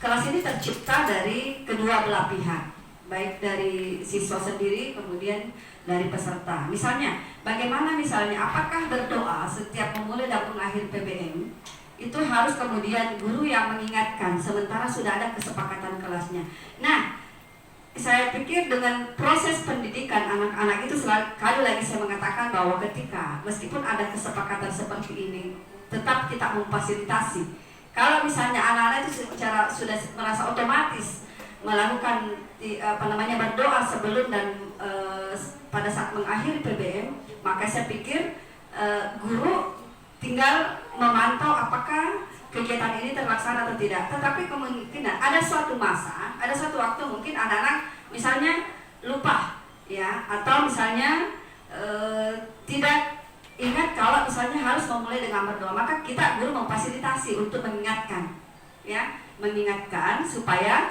kelas ini tercipta dari kedua belah pihak, baik dari siswa sendiri kemudian dari peserta. Misalnya, bagaimana misalnya apakah berdoa setiap memulai dan mengakhir PBM itu harus kemudian guru yang mengingatkan sementara sudah ada kesepakatan kelasnya. Nah, saya pikir dengan proses pendidikan anak-anak itu sekali lagi saya mengatakan bahwa ketika meskipun ada kesepakatan seperti ini, tetap kita memfasilitasi. Kalau misalnya anak-anak itu secara sudah merasa otomatis melakukan berdoa sebelum dan pada saat mengakhiri PBM, maka saya pikir guru tinggal memantau apakah kegiatan ini terlaksana atau tidak. Tetapi kemungkinan ada suatu masa, ada suatu waktu mungkin anak-anak misalnya lupa, ya, atau misalnya tidak ingat kalau misalnya harus memulai dengan berdoa, maka kita guru memfasilitasi untuk mengingatkan, ya, mengingatkan supaya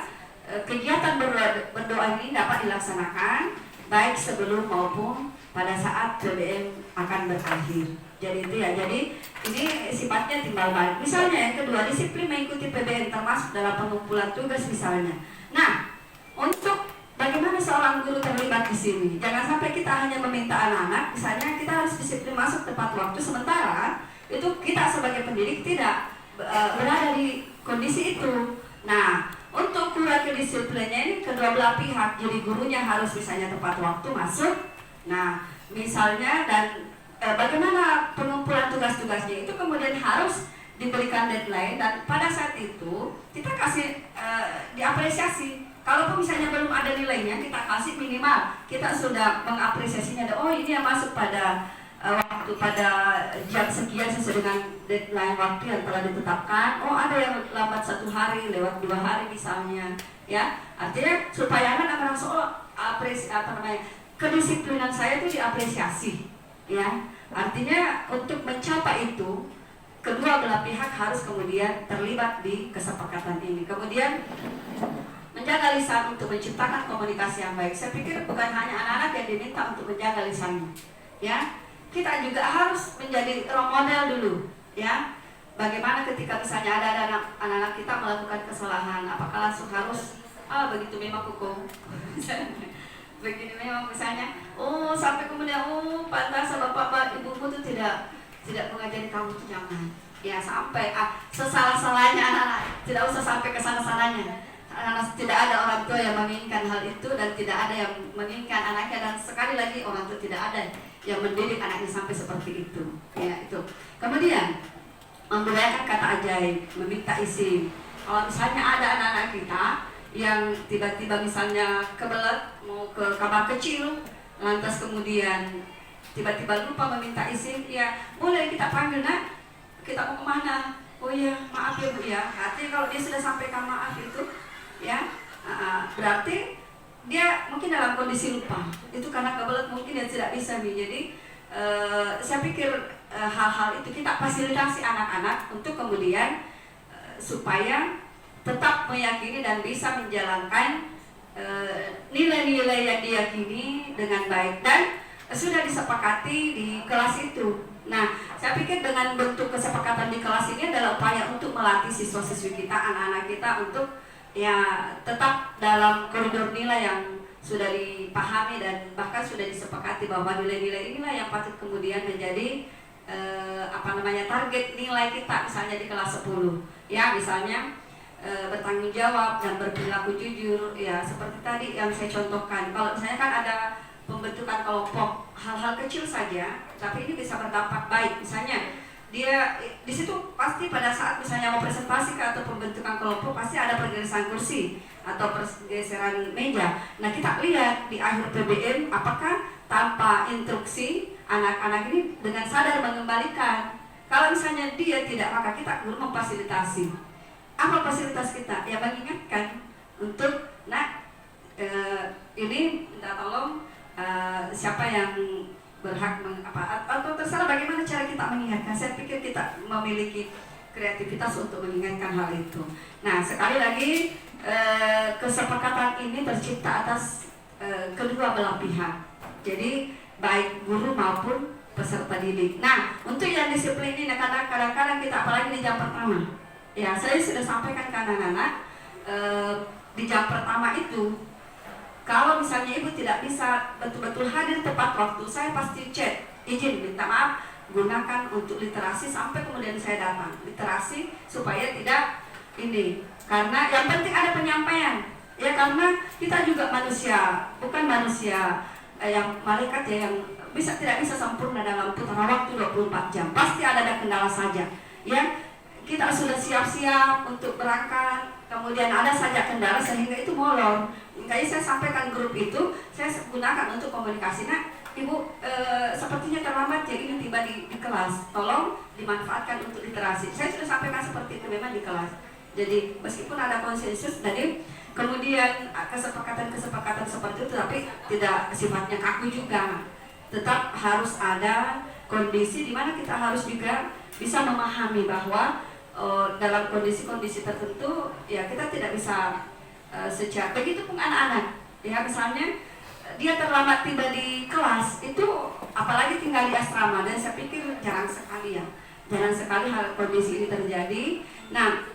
kegiatan berdoa ini dapat dilaksanakan baik sebelum maupun pada saat PBM akan berakhir. Jadi itu ya, jadi ini sifatnya timbal balik. Misalnya yang kedua, disiplin mengikuti PBM termasuk dalam pengumpulan tugas misalnya. Nah, untuk bagaimana seorang guru terlibat di sini? Jangan sampai kita hanya meminta anak-anak, misalnya kita harus disiplin masuk tepat waktu, sementara itu kita sebagai pendidik tidak berada di kondisi itu. Nah, untuk kurang kedisiplinnya ini kedua belah pihak, jadi gurunya harus misalnya tepat waktu masuk. Nah, misalnya dan bagaimana pengumpulan tugas-tugasnya itu kemudian harus diberikan deadline, dan pada saat itu kita kasih diapresiasi. Kalaupun misalnya belum ada nilainya, kita kasih minimal kita sudah mengapresiasinya. Oh, ini yang masuk pada waktu pada jam sekian sesuai dengan deadline waktu yang telah ditetapkan. Oh, ada yang lambat 1 hari, lewat 2 hari misalnya, ya. Artinya supaya anak merasa kedisiplinan saya itu diapresiasi, ya. Artinya untuk mencapai itu kedua belah pihak harus kemudian terlibat di kesepakatan ini. Kemudian menjaga lisan untuk menciptakan komunikasi yang baik. Saya pikir bukan hanya anak-anak yang diminta untuk menjaga lisannya, ya. Kita juga harus menjadi role model dulu, ya. Bagaimana ketika misalnya ada anak-anak kita melakukan kesalahan, apakah langsung harus begitu memang hukum begini memang misalnya, sampai kemudian pantas bapak ibuku itu tidak mengajari kamu itu jangan, ya, sampai sesalah-salahnya anak-anak tidak usah sampai ke sana-sananya. Tidak ada orang tua yang menginginkan hal itu dan tidak ada yang menginginkan anaknya, dan sekali lagi orang tua tidak ada yang mendidik anaknya sampai seperti itu, ya. Itu kemudian memberdayakan kata ajaib, meminta izin. Kalau misalnya ada anak-anak kita yang tiba-tiba misalnya kebelet mau ke kamar kecil, lantas kemudian tiba-tiba lupa meminta izin, ya boleh kita panggil, nak, kita mau kemana? Oh ya, maaf ya Bu ya. Artinya kalau dia sudah sampaikan maaf itu, ya, berarti dia mungkin dalam kondisi lupa. Itu karena kebelet mungkin dia tidak bisa nih. Jadi saya pikir hal-hal itu kita fasilitasi anak-anak untuk kemudian supaya tetap meyakini dan bisa menjalankan nilai-nilai yang diyakini dengan baik. Dan sudah disepakati di kelas itu. Nah, saya pikir dengan bentuk kesepakatan di kelas ini adalah upaya untuk melatih siswa-siswi kita, anak-anak kita untuk ya tetap dalam koridor nilai yang sudah dipahami dan bahkan sudah disepakati bahwa nilai-nilai inilah yang patut kemudian menjadi target nilai kita misalnya di kelas 10. Ya, misalnya bertanggung jawab dan berperilaku jujur, ya seperti tadi yang saya contohkan. Kalau misalnya kan ada pembentukan kelompok, hal-hal kecil saja, tapi ini bisa berdampak baik. Misalnya dia di situ pasti pada saat misalnya mau presentasi atau pembentukan kelompok pasti ada pergeseran kursi atau pergeseran meja. Nah, kita lihat di akhir PBM apakah tanpa instruksi anak-anak ini dengan sadar mengembalikan. Kalau misalnya dia tidak, maka kita guru memfasilitasi. Apa fasilitas kita? Ya mengingatkan untuk ini minta tolong siapa yang berhak atau terserah bagaimana cara kita mengingatkan. Saya pikir kita memiliki kreativitas untuk mengingatkan hal itu. Nah, sekali lagi kesepakatan ini tercipta atas kedua belah pihak. Jadi baik guru maupun peserta didik. Nah, untuk yang disiplin ini kadang-kadang kita apalagi di jam pertama. Ya, saya sudah sampaikan ke anak-anak di jam pertama itu, kalau misalnya ibu tidak bisa betul-betul hadir tepat waktu, saya pasti chat, izin, minta maaf, gunakan untuk literasi sampai kemudian saya datang. Literasi supaya tidak ini, karena yang penting ada penyampaian. Ya, karena kita juga manusia, bukan manusia yang malaikat ya, yang tidak bisa sempurna dalam putaran waktu 24 jam. Pasti ada kendala saja. Ya, kita sudah siap-siap untuk berangkat, kemudian ada saja kendala sehingga itu molor. Jadi saya sampaikan grup itu, saya gunakan untuk komunikasi. Nah, ibu sepertinya terlambat ya, ini tiba di kelas, tolong dimanfaatkan untuk literasi. Saya sudah sampaikan seperti itu memang di kelas. Jadi meskipun ada konsensus, jadi kemudian kesepakatan seperti itu, tapi tidak sifatnya kaku juga. Tetap harus ada kondisi di mana kita harus juga bisa memahami bahwa dalam kondisi-kondisi tertentu ya kita tidak bisa secara begitu pun anak-anak ya, misalnya dia terlambat tiba di kelas itu, apalagi tinggal di asrama, dan saya pikir jarang sekali hal kondisi ini terjadi. Nah,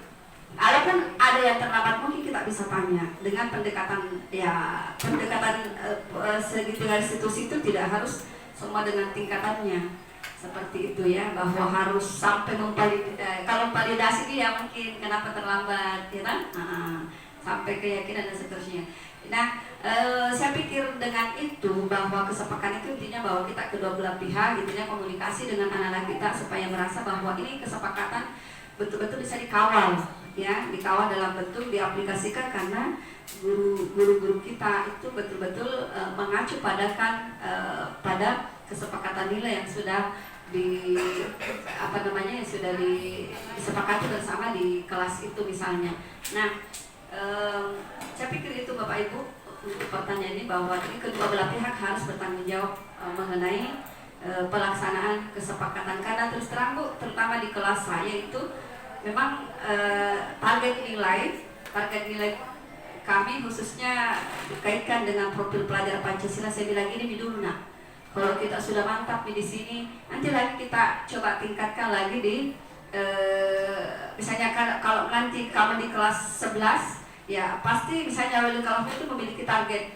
walaupun ada yang terlambat mungkin kita bisa tanya dengan pendekatan segitiga institusi itu tidak harus semua dengan tingkatannya seperti itu ya, bahwa harus sampai kalau validasi dia mungkin kenapa terlambat ya kan, sampai keyakinan dan seterusnya. Nah, saya pikir dengan itu bahwa kesepakatan itu intinya bahwa kita kedua belah pihak intinya komunikasi dengan anak-anak kita supaya merasa bahwa ini kesepakatan betul-betul bisa dikawal ya, dikawal dalam bentuk diaplikasikan, karena guru-guru kita itu betul-betul mengacu pada kesepakatan nilai yang sudah disepakati bersama di kelas itu misalnya. Nah, saya pikir itu Bapak Ibu untuk pertanyaan ini, bahwa ini kedua belah pihak harus bertanggung jawab mengenai pelaksanaan kesepakatan, karena terus terang Bu, terutama di kelas saya itu memang target nilai kami khususnya dikaitkan dengan profil pelajar Pancasila. Saya bilang ini dulu nak, kalau kita sudah mantap di sini, nanti lagi kita coba tingkatkan lagi di misalnya kalau nanti kamu di kelas 11 ya pasti misalnya Wali Kalaf itu memiliki target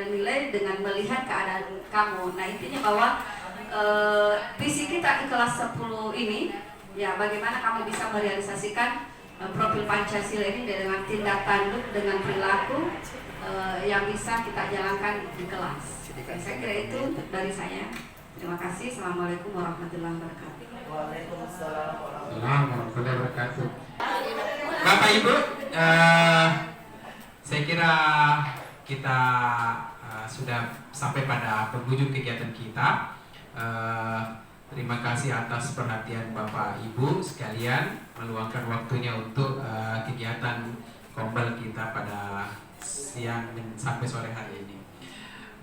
nilai dengan melihat keadaan kamu. Nah, intinya bahwa visi kita di kelas 10 ini ya, bagaimana kamu bisa merealisasikan profil Pancasila ini dengan tindak tanduk, dengan perilaku yang bisa kita jalankan di kelas. Saya kira itu dari saya. Terima kasih. Assalamualaikum warahmatullahi wabarakatuh. Waalaikumsalam warahmatullahi wabarakatuh. Bapak Ibu, saya kira kita sudah sampai pada penghujung kegiatan kita. Terima kasih atas perhatian Bapak Ibu sekalian meluangkan waktunya untuk kegiatan kombel kita pada siang dan sampai sore hari ini.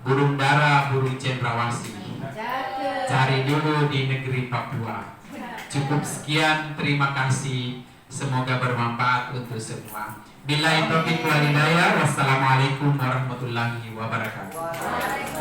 Burung dara, burung cendrawasih, cari dulu di negeri Papua. Cukup sekian, terima kasih. Semoga bermanfaat untuk semua. Billahi taufiq wal hidayah. Wassalamualaikum warahmatullahi wabarakatuh.